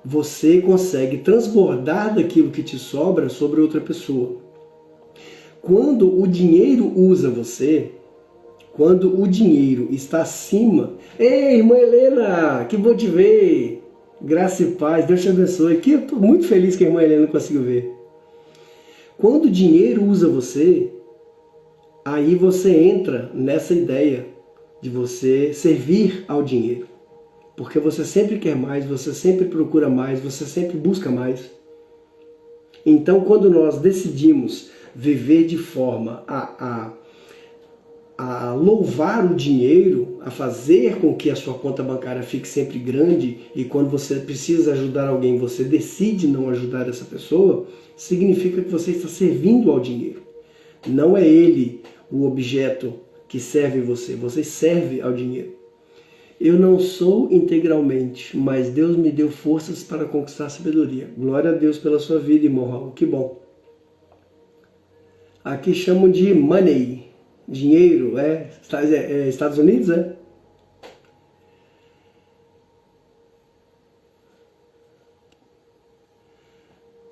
você consegue transbordar daquilo que te sobra sobre outra pessoa. Quando o dinheiro usa você, quando o dinheiro está acima... Ei, irmã Helena, que bom te ver! Graça e paz, Deus te abençoe. Aqui eu estou muito feliz que a irmã Helena conseguiu ver. Quando o dinheiro usa você, aí você entra nessa ideia de você servir ao dinheiro. Porque você sempre quer mais, você sempre procura mais, você sempre busca mais. Então, quando nós decidimos viver de forma a louvar o dinheiro, a fazer com que a sua conta bancária fique sempre grande, e quando você precisa ajudar alguém, você decide não ajudar essa pessoa, significa que você está servindo ao dinheiro. Não é ele o objeto que serve você, você serve ao dinheiro. Eu não sou integralmente, mas Deus me deu forças para conquistar sabedoria. Glória a Deus pela sua vida, irmão Raul, que bom. Aqui chamam de money. Dinheiro, Estados Unidos,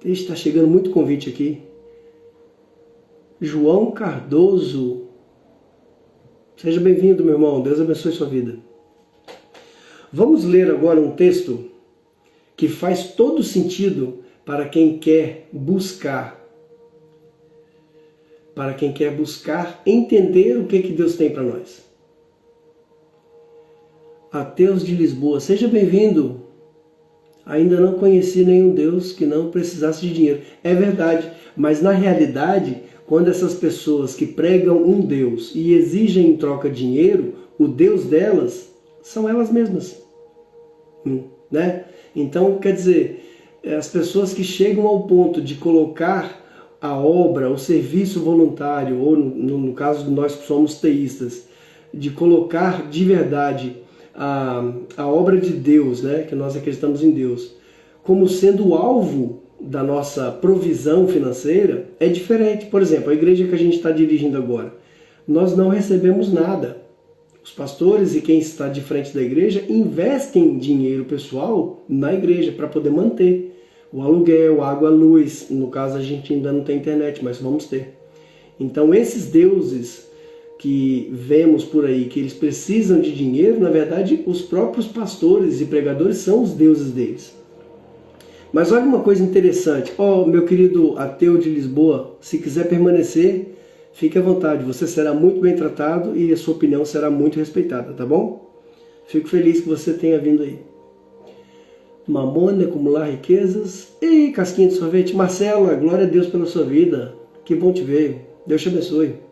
Está chegando muito convite aqui. João Cardoso. Seja bem-vindo, meu irmão. Deus abençoe sua vida. Vamos ler agora um texto que faz todo sentido para quem quer buscar entender o que Deus tem para nós. Ateus de Lisboa, seja bem-vindo. Ainda não conheci nenhum Deus que não precisasse de dinheiro. É verdade, mas na realidade, quando essas pessoas que pregam um Deus e exigem em troca dinheiro, o Deus delas são elas mesmas. Né? Então, quer dizer, as pessoas que chegam ao ponto de colocar a obra, o serviço voluntário, ou no caso de nós que somos teístas, de colocar de verdade a obra de Deus, né, que nós acreditamos em Deus, como sendo o alvo da nossa provisão financeira, é diferente. Por exemplo, a igreja que a gente está dirigindo agora, nós não recebemos nada. Os pastores e quem está de frente da igreja investem dinheiro pessoal na igreja para poder manter o aluguel, água, luz. No caso, a gente ainda não tem internet, mas vamos ter. Então, esses deuses que vemos por aí, que eles precisam de dinheiro, na verdade, os próprios pastores e pregadores são os deuses deles. Mas olha uma coisa interessante. Meu querido ateu de Lisboa, se quiser permanecer, fique à vontade. Você será muito bem tratado e a sua opinião será muito respeitada, tá bom? Fico feliz que você tenha vindo aí. Mamona, acumular riquezas. E casquinha de sorvete. Marcela, glória a Deus pela sua vida. Que bom te ver. Deus te abençoe.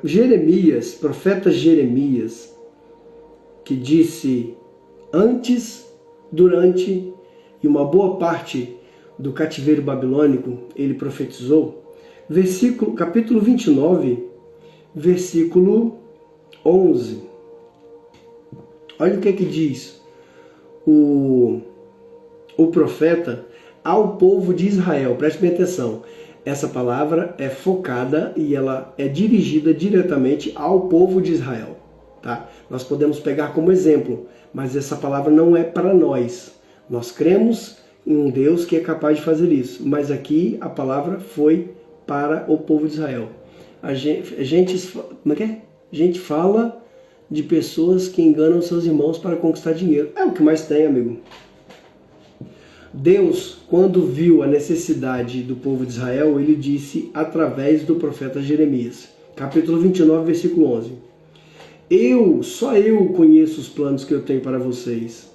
Jeremias, profeta Jeremias, que disse antes, durante e uma boa parte do cativeiro babilônico, ele profetizou. Capítulo 29, versículo 11. Olha o que diz o profeta ao povo de Israel. Preste bem atenção. Essa palavra é focada e ela é dirigida diretamente ao povo de Israel. Tá? Nós podemos pegar como exemplo, mas essa palavra não é para nós. Nós cremos em um Deus que é capaz de fazer isso. Mas aqui a palavra foi para o povo de Israel. A gente fala de pessoas que enganam seus irmãos para conquistar dinheiro. É o que mais tem, amigo. Deus, quando viu a necessidade do povo de Israel, ele disse através do profeta Jeremias. Capítulo 29, versículo 11. Só eu conheço os planos que eu tenho para vocês.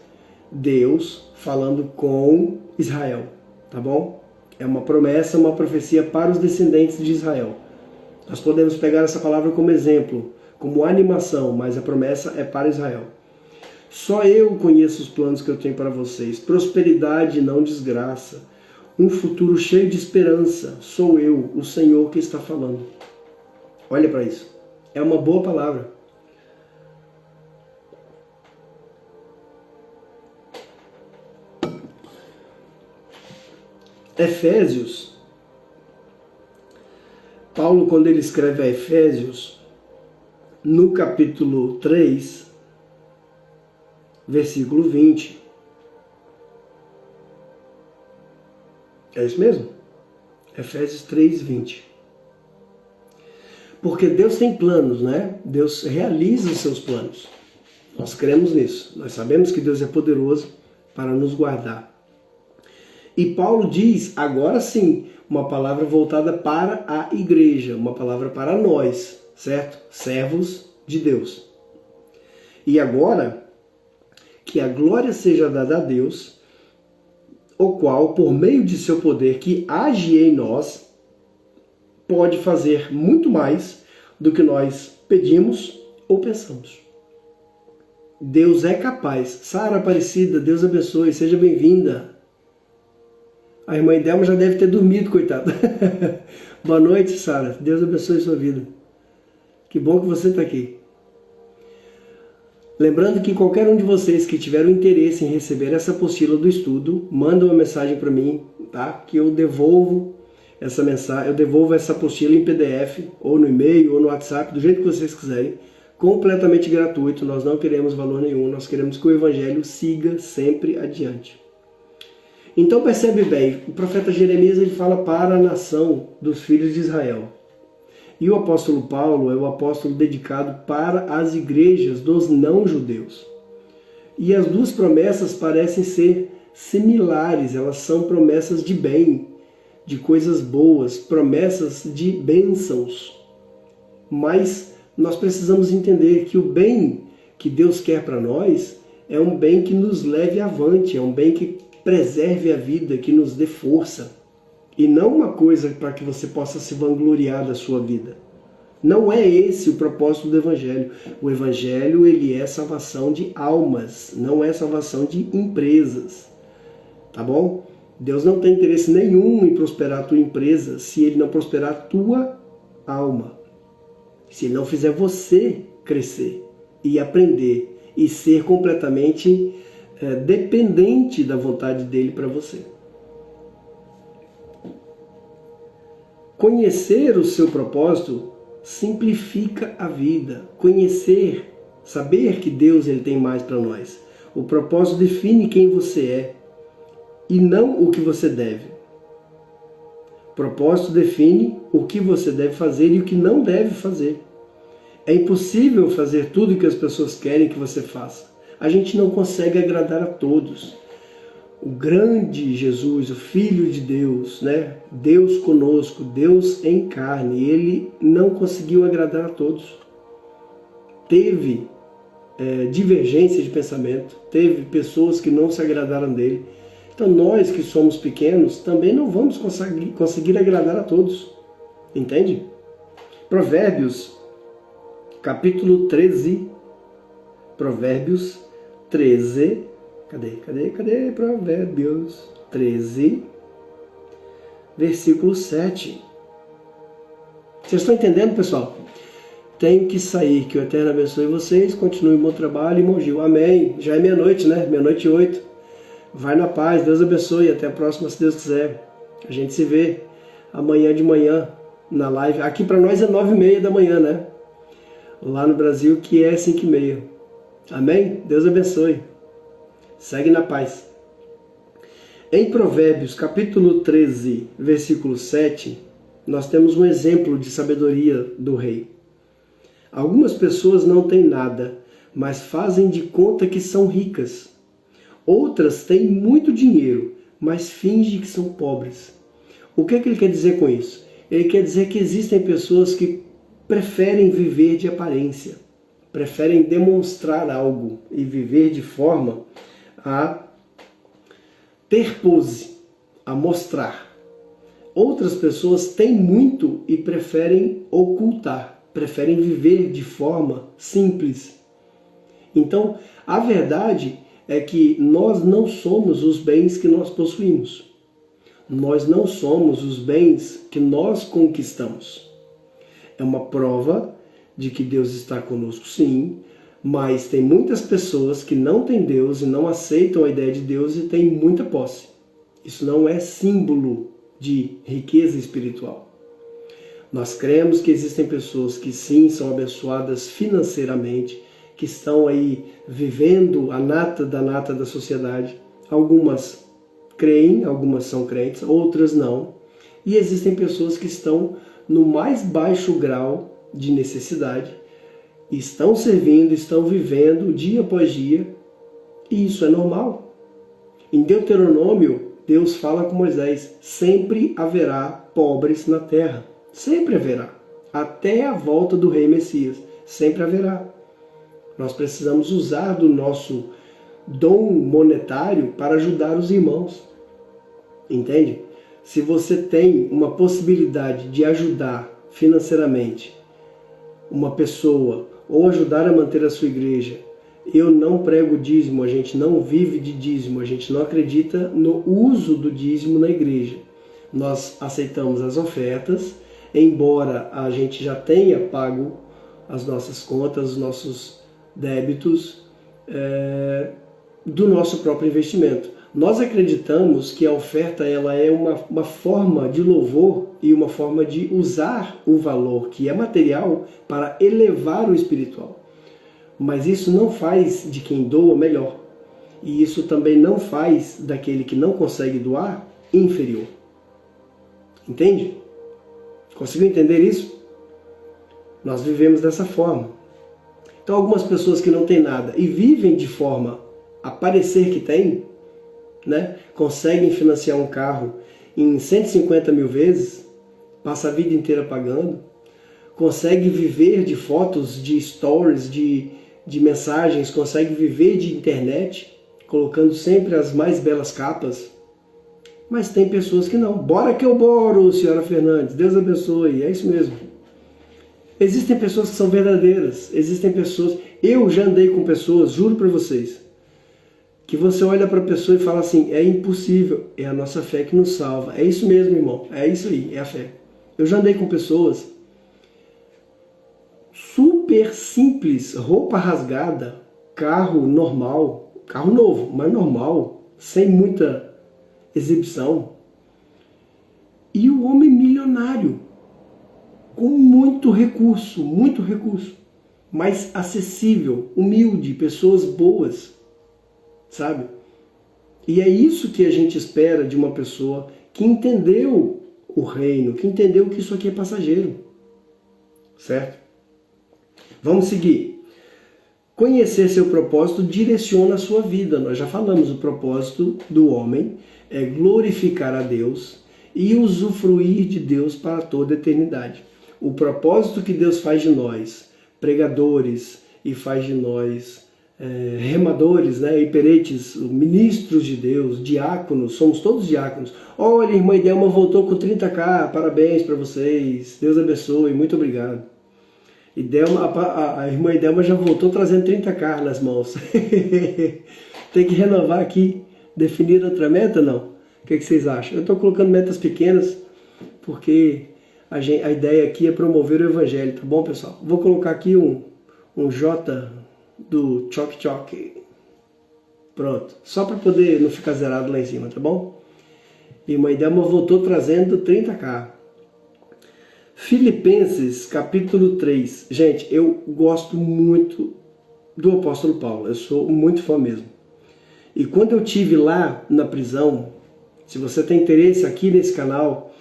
Deus falando com Israel, tá bom? É uma promessa, uma profecia para os descendentes de Israel. Nós podemos pegar essa palavra como exemplo, como animação, mas a promessa é para Israel. Só eu conheço os planos que eu tenho para vocês. Prosperidade e não desgraça. Um futuro cheio de esperança. Sou eu, o Senhor, que está falando. Olha para isso. É uma boa palavra. Efésios. Paulo, quando ele escreve a Efésios, no capítulo 3, versículo 20. É isso mesmo? Efésios 3, 20. Porque Deus tem planos, né? Deus realiza os seus planos. Nós cremos nisso. Nós sabemos que Deus é poderoso para nos guardar. E Paulo diz, agora sim, uma palavra voltada para a igreja, uma palavra para nós, certo? Servos de Deus. E agora, que a glória seja dada a Deus, o qual, por meio de seu poder que age em nós, pode fazer muito mais do que nós pedimos ou pensamos. Deus é capaz. Sara Aparecida, Deus abençoe, seja bem-vinda. A irmã Delma já deve ter dormido, coitada. Boa noite, Sara. Deus abençoe sua vida. Que bom que você está aqui. Lembrando que qualquer um de vocês que tiver o interesse em receber essa apostila do estudo, manda uma mensagem para mim, tá? Que eu devolvo essa mensagem, eu devolvo essa apostila em PDF, ou no e-mail, ou no WhatsApp, do jeito que vocês quiserem, completamente gratuito. Nós não queremos valor nenhum, nós queremos que o Evangelho siga sempre adiante. Então percebe bem, o profeta Jeremias ele fala para a nação dos filhos de Israel. E o apóstolo Paulo é o apóstolo dedicado para as igrejas dos não-judeus. E as duas promessas parecem ser similares, elas são promessas de bem, de coisas boas, promessas de bênçãos. Mas nós precisamos entender que o bem que Deus quer para nós é um bem que nos leve avante, é um bem que preserve a vida, que nos dê força. E não uma coisa para que você possa se vangloriar da sua vida. Não é esse o propósito do Evangelho. O Evangelho ele é salvação de almas, não é salvação de empresas. Tá bom? Deus não tem interesse nenhum em prosperar a tua empresa se Ele não prosperar a tua alma. Se Ele não fizer você crescer e aprender e ser completamente dependente da vontade dEle para você. Conhecer o seu propósito simplifica a vida. Conhecer, saber que Deus ele tem mais para nós. O propósito define quem você é e não o que você deve. O propósito define o que você deve fazer e o que não deve fazer. É impossível fazer tudo o que as pessoas querem que você faça. A gente não consegue agradar a todos. O grande Jesus, o Filho de Deus, né? Deus conosco, Deus em carne, ele não conseguiu agradar a todos. Teve divergência de pensamento, teve pessoas que não se agradaram dele. Então nós que somos pequenos também não vamos conseguir agradar a todos. Entende? Provérbios, capítulo 13. Provérbios 13. Cadê? Provérbios 13, versículo 7. Vocês estão entendendo, pessoal? Tenho que sair, que o Eterno abençoe vocês, continue o bom trabalho e bom Gil. Amém. Já é meia-noite, né? Meia-noite e 8. Vai na paz, Deus abençoe. Até a próxima, se Deus quiser. A gente se vê amanhã de manhã na live. Aqui para nós é 9h30 da manhã, né? Lá no Brasil que é 5h30. Amém? Deus abençoe. Segue na paz. Em Provérbios, capítulo 13, versículo 7, nós temos um exemplo de sabedoria do rei. Algumas pessoas não têm nada, mas fazem de conta que são ricas. Outras têm muito dinheiro, mas fingem que são pobres. O que é que ele quer dizer com isso? Ele quer dizer que existem pessoas que preferem viver de aparência, preferem demonstrar algo e viver de forma a ter pose, a mostrar. Outras pessoas têm muito e preferem ocultar, preferem viver de forma simples. Então, a verdade é que nós não somos os bens que nós possuímos. Nós não somos os bens que nós conquistamos. É uma prova de que Deus está conosco, sim, mas tem muitas pessoas que não têm Deus e não aceitam a ideia de Deus e têm muita posse. Isso não é símbolo de riqueza espiritual. Nós cremos que existem pessoas que sim são abençoadas financeiramente, que estão aí vivendo a nata da sociedade. Algumas creem, algumas são crentes, outras não. E existem pessoas que estão no mais baixo grau de necessidade, estão servindo, estão vivendo dia após dia, e isso é normal. Em Deuteronômio, Deus fala com Moisés, sempre haverá pobres na terra, sempre haverá, até a volta do rei Messias, sempre haverá. Nós precisamos usar do nosso dom monetário para ajudar os irmãos. Entende? Se você tem uma possibilidade de ajudar financeiramente uma pessoa ou ajudar a manter a sua igreja, eu não prego dízimo, a gente não vive de dízimo, a gente não acredita no uso do dízimo na igreja. Nós aceitamos as ofertas, embora a gente já tenha pago as nossas contas, os nossos débitos do nosso próprio investimento. Nós acreditamos que a oferta ela é uma forma de louvor e uma forma de usar o valor que é material para elevar o espiritual. Mas isso não faz de quem doa melhor. E isso também não faz daquele que não consegue doar inferior. Entende? Conseguiu entender isso? Nós vivemos dessa forma. Então algumas pessoas que não têm nada e vivem de forma a parecer que têm, né, conseguem financiar um carro em 150 mil vezes, passa a vida inteira pagando, consegue viver de fotos, de stories, de mensagens, consegue viver de internet, colocando sempre as mais belas capas. Mas tem pessoas que não. Bora que eu boro, senhora Fernandes, Deus abençoe, é isso mesmo. Existem pessoas que são verdadeiras, existem pessoas... Eu já andei com pessoas, juro para vocês, que você olha para a pessoa e fala assim, é impossível, é a nossa fé que nos salva. É isso mesmo, irmão, é isso aí, é a fé. Eu já andei com pessoas super simples, roupa rasgada, carro normal, carro novo, mas normal, sem muita exibição. E o homem milionário, com muito recurso, mas acessível, humilde, pessoas boas, sabe? E é isso que a gente espera de uma pessoa que entendeu o reino, que entendeu que isso aqui é passageiro, certo? Vamos seguir. Conhecer seu propósito direciona a sua vida. Nós já falamos, o propósito do homem é glorificar a Deus e usufruir de Deus para toda a eternidade. O propósito que Deus faz de nós, pregadores, e faz de nós remadores, né, hiperetes, ministros de Deus, diáconos, somos todos diáconos. Olha, a irmã Idelma voltou com 30k, parabéns para vocês, Deus abençoe, muito obrigado. A irmã Idelma já voltou trazendo 30k nas mãos. Tem que renovar aqui, definir outra meta, não? O que vocês acham? Eu estou colocando metas pequenas, porque a ideia aqui é promover o evangelho, tá bom, pessoal? Vou colocar aqui um J do Choc Choc. Pronto. Só para poder não ficar zerado lá em cima, tá bom? E uma ideia voltou trazendo 30k. Filipenses, capítulo 3. Gente, eu gosto muito do apóstolo Paulo. Eu sou muito fã mesmo. E quando eu tive lá na prisão, se você tem interesse aqui nesse canal,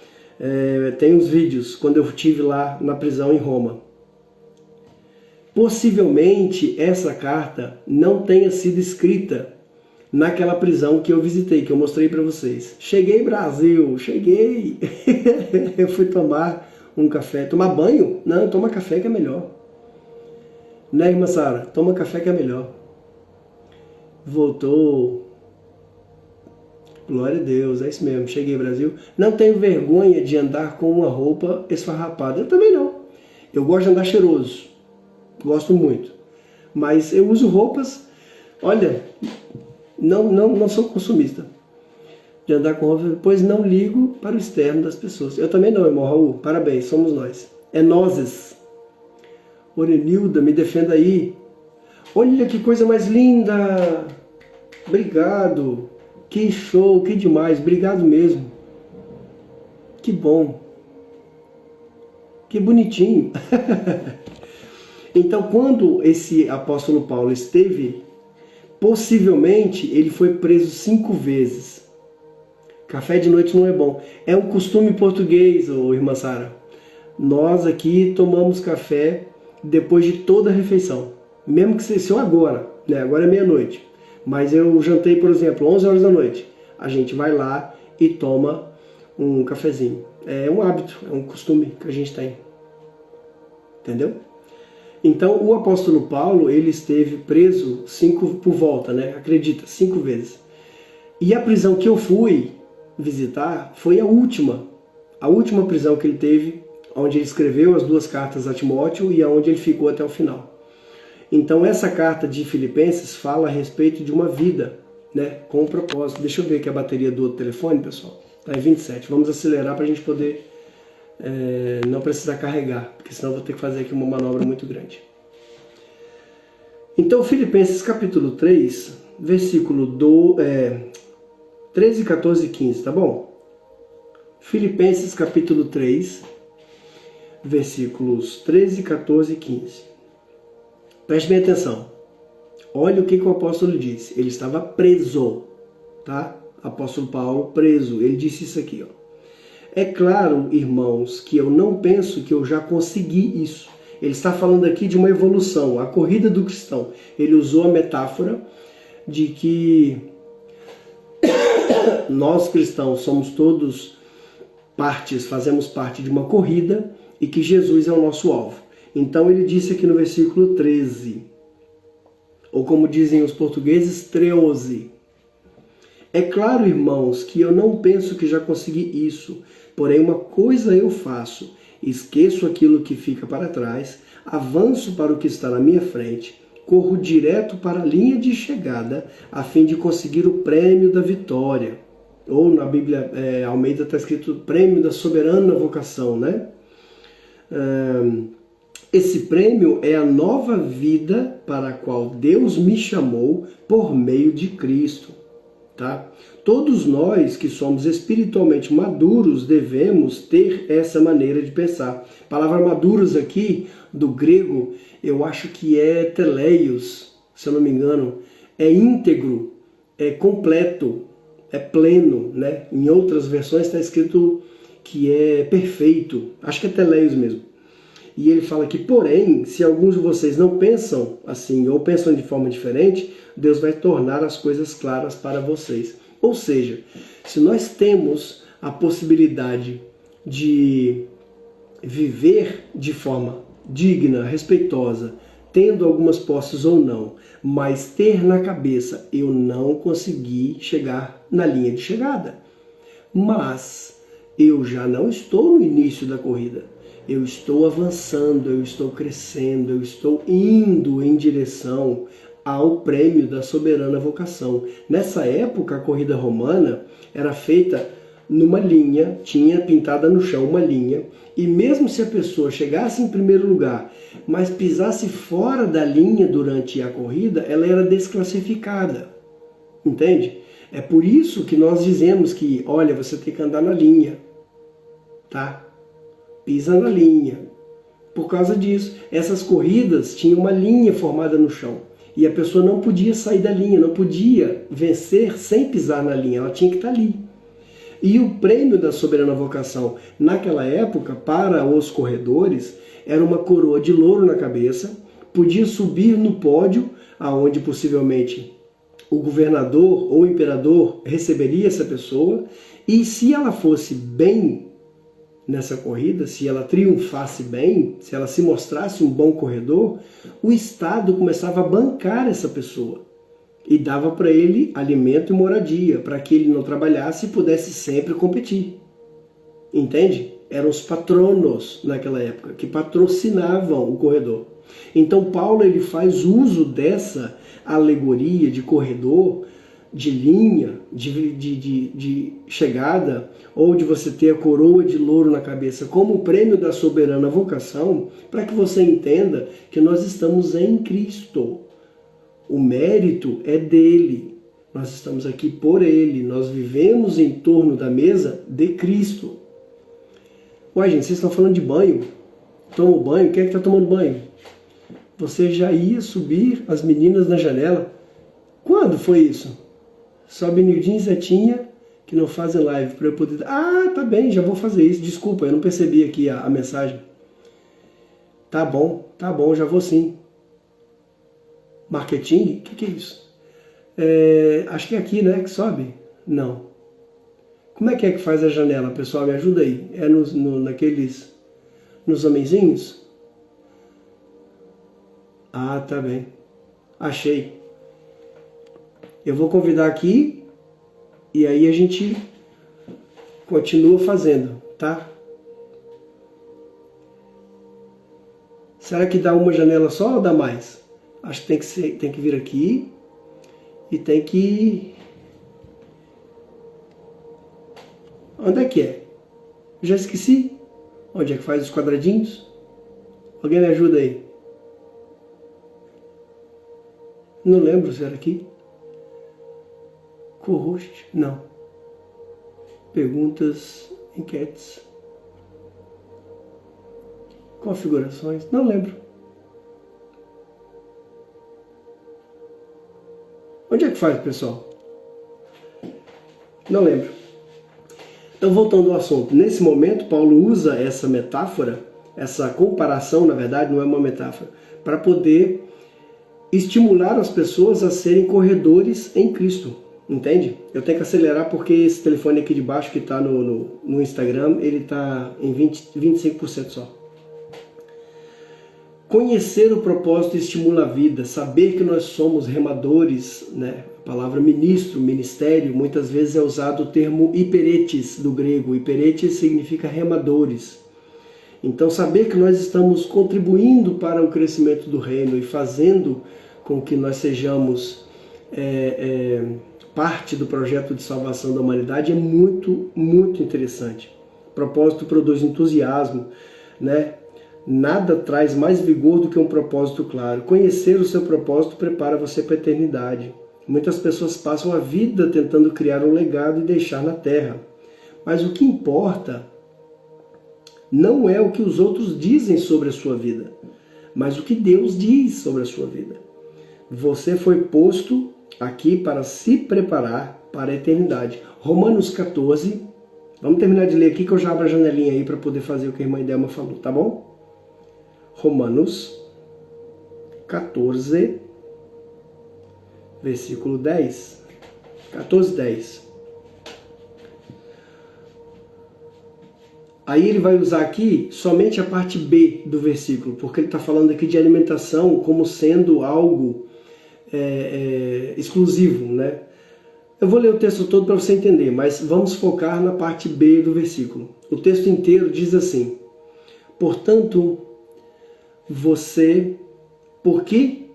tem uns vídeos quando eu tive lá na prisão em Roma. Possivelmente essa carta não tenha sido escrita naquela prisão que eu visitei, que eu mostrei para vocês. Cheguei Brasil, cheguei! Eu fui tomar um café, tomar banho? Não, toma café que é melhor. Né, irmã Sara? Toma café que é melhor. Voltou. Glória a Deus, é isso mesmo. Cheguei Brasil. Não tenho vergonha de andar com uma roupa esfarrapada. Eu também não. Eu gosto de andar cheiroso. Gosto muito. Mas eu uso roupas, olha, não sou consumista de andar com roupa, pois não ligo para o externo das pessoas. Eu também não, irmão Raul. Parabéns, somos nós. É nozes. Orenilda, me defenda aí. Olha que coisa mais linda. Obrigado. Que show, que demais. Obrigado mesmo. Que bom. Que bonitinho. Então, quando esse apóstolo Paulo esteve, possivelmente ele foi preso 5 vezes. Café de noite não é bom. É um costume português, irmã Sara. Nós aqui tomamos café depois de toda a refeição. Mesmo que seja agora, né? Agora é meia-noite. Mas eu jantei, por exemplo, 11 horas da noite. A gente vai lá e toma um cafezinho. É um hábito, é um costume que a gente tem. Entendeu? Então, o apóstolo Paulo, ele esteve preso 5 por volta, né? Acredita, 5 vezes. E a prisão que eu fui, visitar foi a última prisão que ele teve, onde ele escreveu as 2 cartas a Timóteo e aonde ele ficou até o final. Então essa carta de Filipenses fala a respeito de uma vida, né, com um propósito. Deixa eu ver aqui a bateria do outro telefone, pessoal. Está em 27. Vamos acelerar para a gente poder não precisar carregar, porque senão eu vou ter que fazer aqui uma manobra muito grande. Então Filipenses capítulo 3, versículo 13, 14 e 15, tá bom? Filipenses capítulo 3, versículos 13, 14 e 15. Preste bem atenção. Olha o que o apóstolo disse. Ele estava preso, tá? Apóstolo Paulo preso. Ele disse isso aqui, ó. É claro, irmãos, que eu não penso que eu já consegui isso. Ele está falando aqui de uma evolução, a corrida do cristão. Ele usou a metáfora de que nós cristãos somos todos fazemos parte de uma corrida e que Jesus é o nosso alvo. Então ele disse aqui no versículo 13, ou como dizem os portugueses, 13. É claro, irmãos, que eu não penso que já consegui isso, porém uma coisa eu faço, esqueço aquilo que fica para trás, avanço para o que está na minha frente, corro direto para a linha de chegada, a fim de conseguir o prêmio da vitória. Ou na Bíblia Almeida está escrito prêmio da soberana vocação, né? Esse prêmio é a nova vida para a qual Deus me chamou por meio de Cristo. Tá? Todos nós que somos espiritualmente maduros devemos ter essa maneira de pensar. A palavra maduros aqui, do grego, eu acho que é teleios, se eu não me engano, é íntegro, é completo, é pleno, né? Em outras versões está escrito que é perfeito, acho que é teleios mesmo. E ele fala que, porém, se alguns de vocês não pensam assim ou pensam de forma diferente, Deus vai tornar as coisas claras para vocês. Ou seja, se nós temos a possibilidade de viver de forma digna, respeitosa, tendo algumas posses ou não, mas ter na cabeça, eu não consegui chegar na linha de chegada, mas eu já não estou no início da corrida. Eu estou avançando, eu estou crescendo, eu estou indo em direção ao prêmio da soberana vocação. Nessa época, a corrida romana era feita numa linha, tinha pintada no chão uma linha, e mesmo se a pessoa chegasse em primeiro lugar, mas pisasse fora da linha durante a corrida, ela era desclassificada. Entende? É por isso que nós dizemos que, olha, você tem que andar na linha, tá? Pisa na linha. Por causa disso, essas corridas tinham uma linha formada no chão. E a pessoa não podia sair da linha, não podia vencer sem pisar na linha, ela tinha que estar ali. E o prêmio da soberana vocação, naquela época, para os corredores, era uma coroa de louro na cabeça, podia subir no pódio, aonde possivelmente o governador ou o imperador receberia essa pessoa, e se ela fosse bem nessa corrida, se ela triunfasse bem, se ela se mostrasse um bom corredor, o Estado começava a bancar essa pessoa e dava para ele alimento e moradia, para que ele não trabalhasse e pudesse sempre competir. Entende? Eram os patronos naquela época, que patrocinavam o corredor. Então Paulo ele faz uso dessa alegoria de corredor, de linha, de chegada, ou de você ter a coroa de louro na cabeça como prêmio da soberana vocação, para que você entenda que nós estamos em Cristo. O mérito é dele. Nós estamos aqui por ele. Nós vivemos em torno da mesa de Cristo. Ué, gente, vocês estão falando de banho? Toma banho? Quem é que está tomando banho? Você já ia subir as meninas na janela? Quando foi isso? Só Benildinho e Zetinha que não fazem live para eu poder... Ah, tá bem, já vou fazer isso. Desculpa, eu não percebi aqui a mensagem. Tá bom, já vou sim. Marketing? O que é isso? Acho que é aqui, né, que sobe? Não. Como é que faz a janela, pessoal? Me ajuda aí. É nos homenzinhos? Ah, tá bem. Achei. Eu vou convidar aqui e aí a gente Continua fazendo, tá? Será que dá uma janela só ou dá mais? Acho que tem que vir aqui e tem que... Onde é que é? Já esqueci. Onde é que faz os quadradinhos? Alguém me ajuda aí? Não lembro se era aqui. Co-host? Não. Perguntas, enquetes. Configurações? Não lembro. Onde é que faz, pessoal? Não lembro. Então, voltando ao assunto. Nesse momento, Paulo usa essa metáfora, essa comparação, na verdade, não é uma metáfora, para poder estimular as pessoas a serem corredores em Cristo. Entende? Eu tenho que acelerar porque esse telefone aqui de baixo que está no Instagram, ele está em 25% só. Conhecer o propósito estimula a vida, saber que nós somos remadores, né? A palavra ministro, ministério, muitas vezes é usado o termo hiperetes do grego. Hiperetes significa remadores. Então saber que nós estamos contribuindo para o crescimento do reino e fazendo com que nós sejamos parte do projeto de salvação da humanidade é muito, muito interessante. O propósito produz entusiasmo, né? Nada traz mais vigor do que um propósito claro. Conhecer o seu propósito prepara você para a eternidade. Muitas pessoas passam a vida tentando criar um legado e deixar na terra. Mas o que importa não é o que os outros dizem sobre a sua vida, mas o que Deus diz sobre a sua vida. Você foi posto aqui para se preparar para a eternidade. Romanos 14. Vamos terminar de ler aqui que eu já abro a janelinha aí para poder fazer o que a irmã Idelma falou, tá bom? Romanos 14, versículo 10. 14, 10. Aí ele vai usar aqui somente a parte B do versículo, porque ele está falando aqui de alimentação como sendo algo exclusivo, né? Eu vou ler o texto todo para você entender, mas vamos focar na parte B do versículo. O texto inteiro diz assim: portanto, por que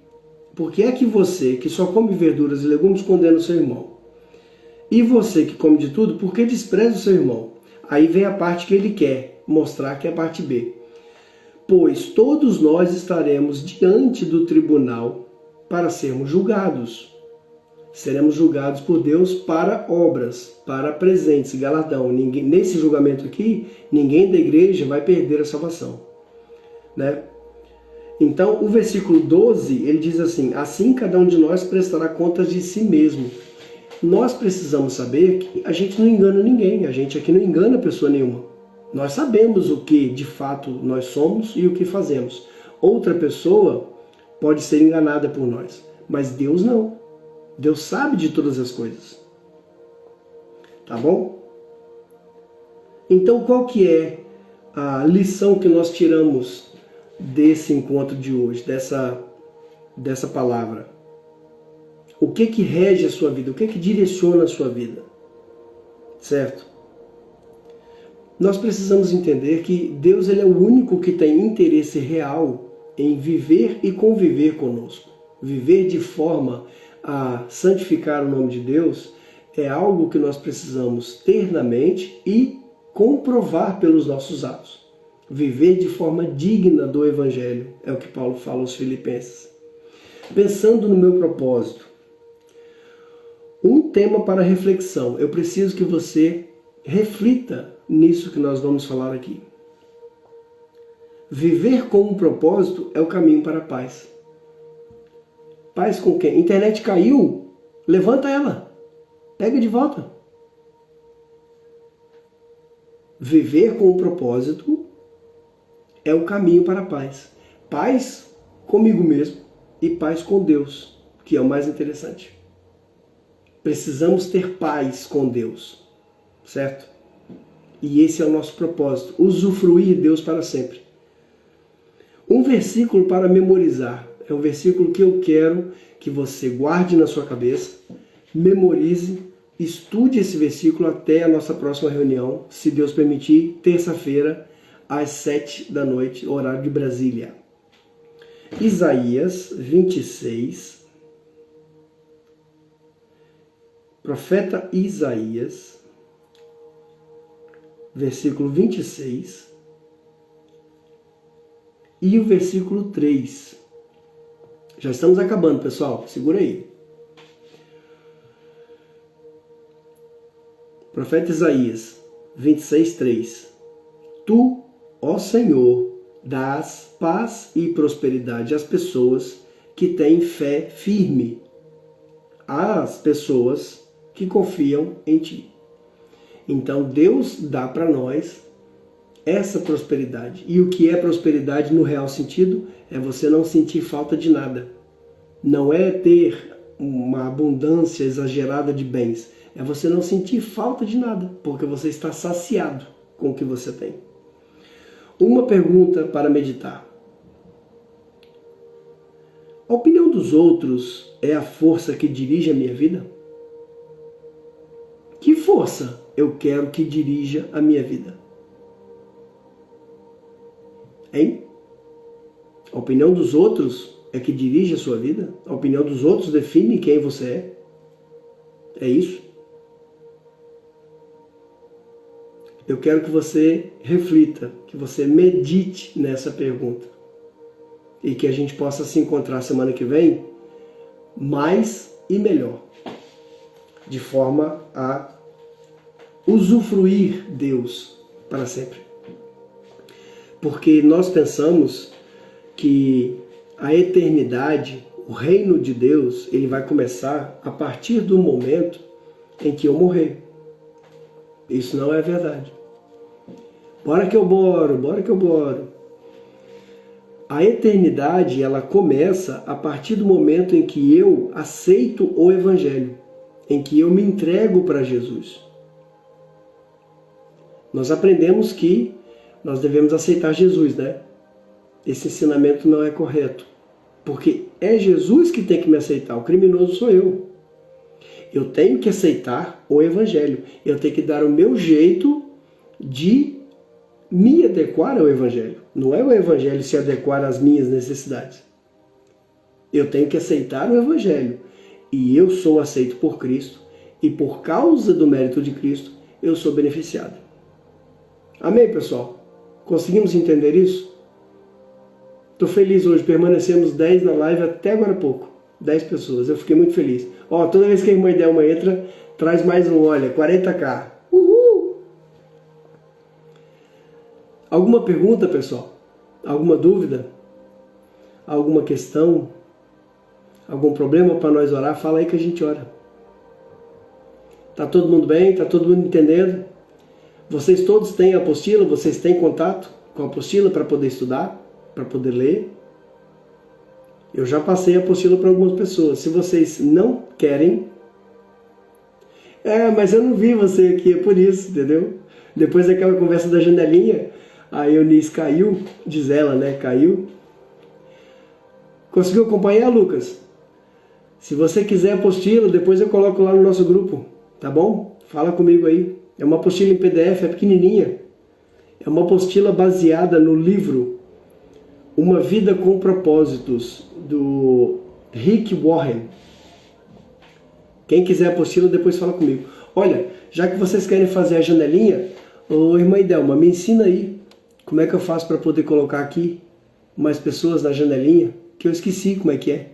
é que você, que só come verduras e legumes, condena o seu irmão? E você, que come de tudo, por que despreza o seu irmão? Aí vem a parte que ele quer mostrar, que é a parte B. Pois todos nós estaremos diante do tribunal para sermos julgados. Seremos julgados por Deus para obras, para presentes, galardão. Nesse julgamento aqui, ninguém da igreja vai perder a salvação, né? Então, o versículo 12, ele diz assim: assim cada um de nós prestará contas de si mesmo. Nós precisamos saber que a gente não engana ninguém, a gente aqui não engana pessoa nenhuma. Nós sabemos o que de fato nós somos e o que fazemos. Outra pessoa pode ser enganada por nós, mas Deus não. Deus sabe de todas as coisas. Tá bom? Então, qual que é a lição que nós tiramos desse encontro de hoje, dessa palavra? O que rege a sua vida? O que direciona a sua vida? Certo? Nós precisamos entender que Deus, ele é o único que tem interesse real em viver e conviver conosco. Viver de forma a santificar o nome de Deus é algo que nós precisamos ter na mente e comprovar pelos nossos atos. Viver de forma digna do Evangelho, é o que Paulo fala aos Filipenses. Pensando no meu propósito, um tema para reflexão. Eu preciso que você reflita nisso que nós vamos falar aqui. Viver com um propósito é o caminho para a paz. Paz com quem? Internet caiu? Levanta ela. Pega de volta. Viver com um propósito é o caminho para a paz. Paz comigo mesmo e paz com Deus, que é o mais interessante. Precisamos ter paz com Deus, certo? E esse é o nosso propósito, usufruir Deus para sempre. Um versículo para memorizar, é um versículo que eu quero que você guarde na sua cabeça, memorize Estude esse versículo até a nossa próxima reunião, se Deus permitir, terça-feira, às 7 da noite, horário de Brasília. Isaías 26, profeta Isaías, versículo 26 e o versículo 3. Já estamos acabando, pessoal, segura aí. Profeta Isaías 26, 3. Tu, ó Senhor, dás paz e prosperidade às pessoas que têm fé firme, às pessoas que confiam em Ti. Então Deus dá para nós essa prosperidade. E o que é prosperidade no real sentido? É você não sentir falta de nada. Não é ter uma abundância exagerada de bens. É você não sentir falta de nada, porque você está saciado com o que você tem. Uma pergunta para meditar. A opinião dos outros é a força que dirige a minha vida? Que força eu quero que dirija a minha vida? Hein? A opinião dos outros é que dirige a sua vida? A opinião dos outros define quem você é? É isso? Eu quero que você reflita, que você medite nessa pergunta. E que a gente possa se encontrar semana que vem mais e melhor. De forma a usufruir Deus para sempre. Porque nós pensamos que a eternidade, o reino de Deus, ele vai começar a partir do momento em que eu morrer. Isso não é verdade. Bora que eu boro, bora que eu boro. A eternidade, ela começa a partir do momento em que eu aceito o Evangelho, em que eu me entrego para Jesus. Nós aprendemos que nós devemos aceitar Jesus, né? Esse ensinamento não é correto, porque é Jesus que tem que me aceitar, o criminoso sou eu. Eu tenho que aceitar o Evangelho, eu tenho que dar o meu jeito de me adequar ao Evangelho. Não é o Evangelho se adequar às minhas necessidades. Eu tenho que aceitar o Evangelho, e eu sou aceito por Cristo, e por causa do mérito de Cristo, eu sou beneficiado. Amém, pessoal? Conseguimos entender isso? Estou feliz hoje, permanecemos 10 na live até agora há pouco. 10 pessoas, eu fiquei muito feliz. Ó, toda vez que a irmã Idelma entra, traz mais um, olha, 40k. Uhul! Alguma pergunta, pessoal? Alguma dúvida? Alguma questão? Algum problema para nós orar? Fala aí que a gente ora. Tá todo mundo bem? Tá todo mundo entendendo? Vocês todos têm a apostila? Vocês têm contato com a apostila para poder estudar? Para poder ler? Eu já passei a apostila para algumas pessoas. Se vocês não querem... mas eu não vi você aqui, é por isso, entendeu? Depois daquela conversa da janelinha, a Eunice caiu, diz ela, né? Caiu. Conseguiu acompanhar, Lucas? Se você quiser a apostila, depois eu coloco lá no nosso grupo, tá bom? Fala comigo aí. É uma apostila em PDF, é pequenininha. É uma apostila baseada no livro Uma Vida com Propósitos, do Rick Warren. Quem quiser a apostila, depois fala comigo. Olha, já que vocês querem fazer a janelinha, ô irmã Idelma, me ensina aí como é que eu faço para poder colocar aqui mais pessoas na janelinha, que eu esqueci como é que é.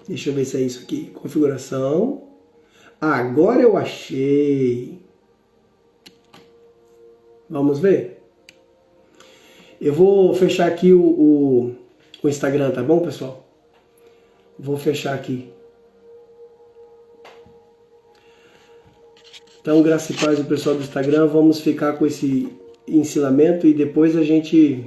Deixa eu ver se é isso aqui. Configuração. Agora eu achei. Vamos ver? Eu vou fechar aqui o Instagram, tá bom, pessoal? Vou fechar aqui. Então, graça e paz do pessoal do Instagram. Vamos ficar com esse ensinamento e depois a gente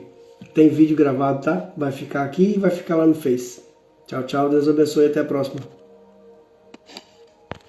tem vídeo gravado, tá? Vai ficar aqui e vai ficar lá no Face. Tchau, tchau. Deus abençoe e até a próxima.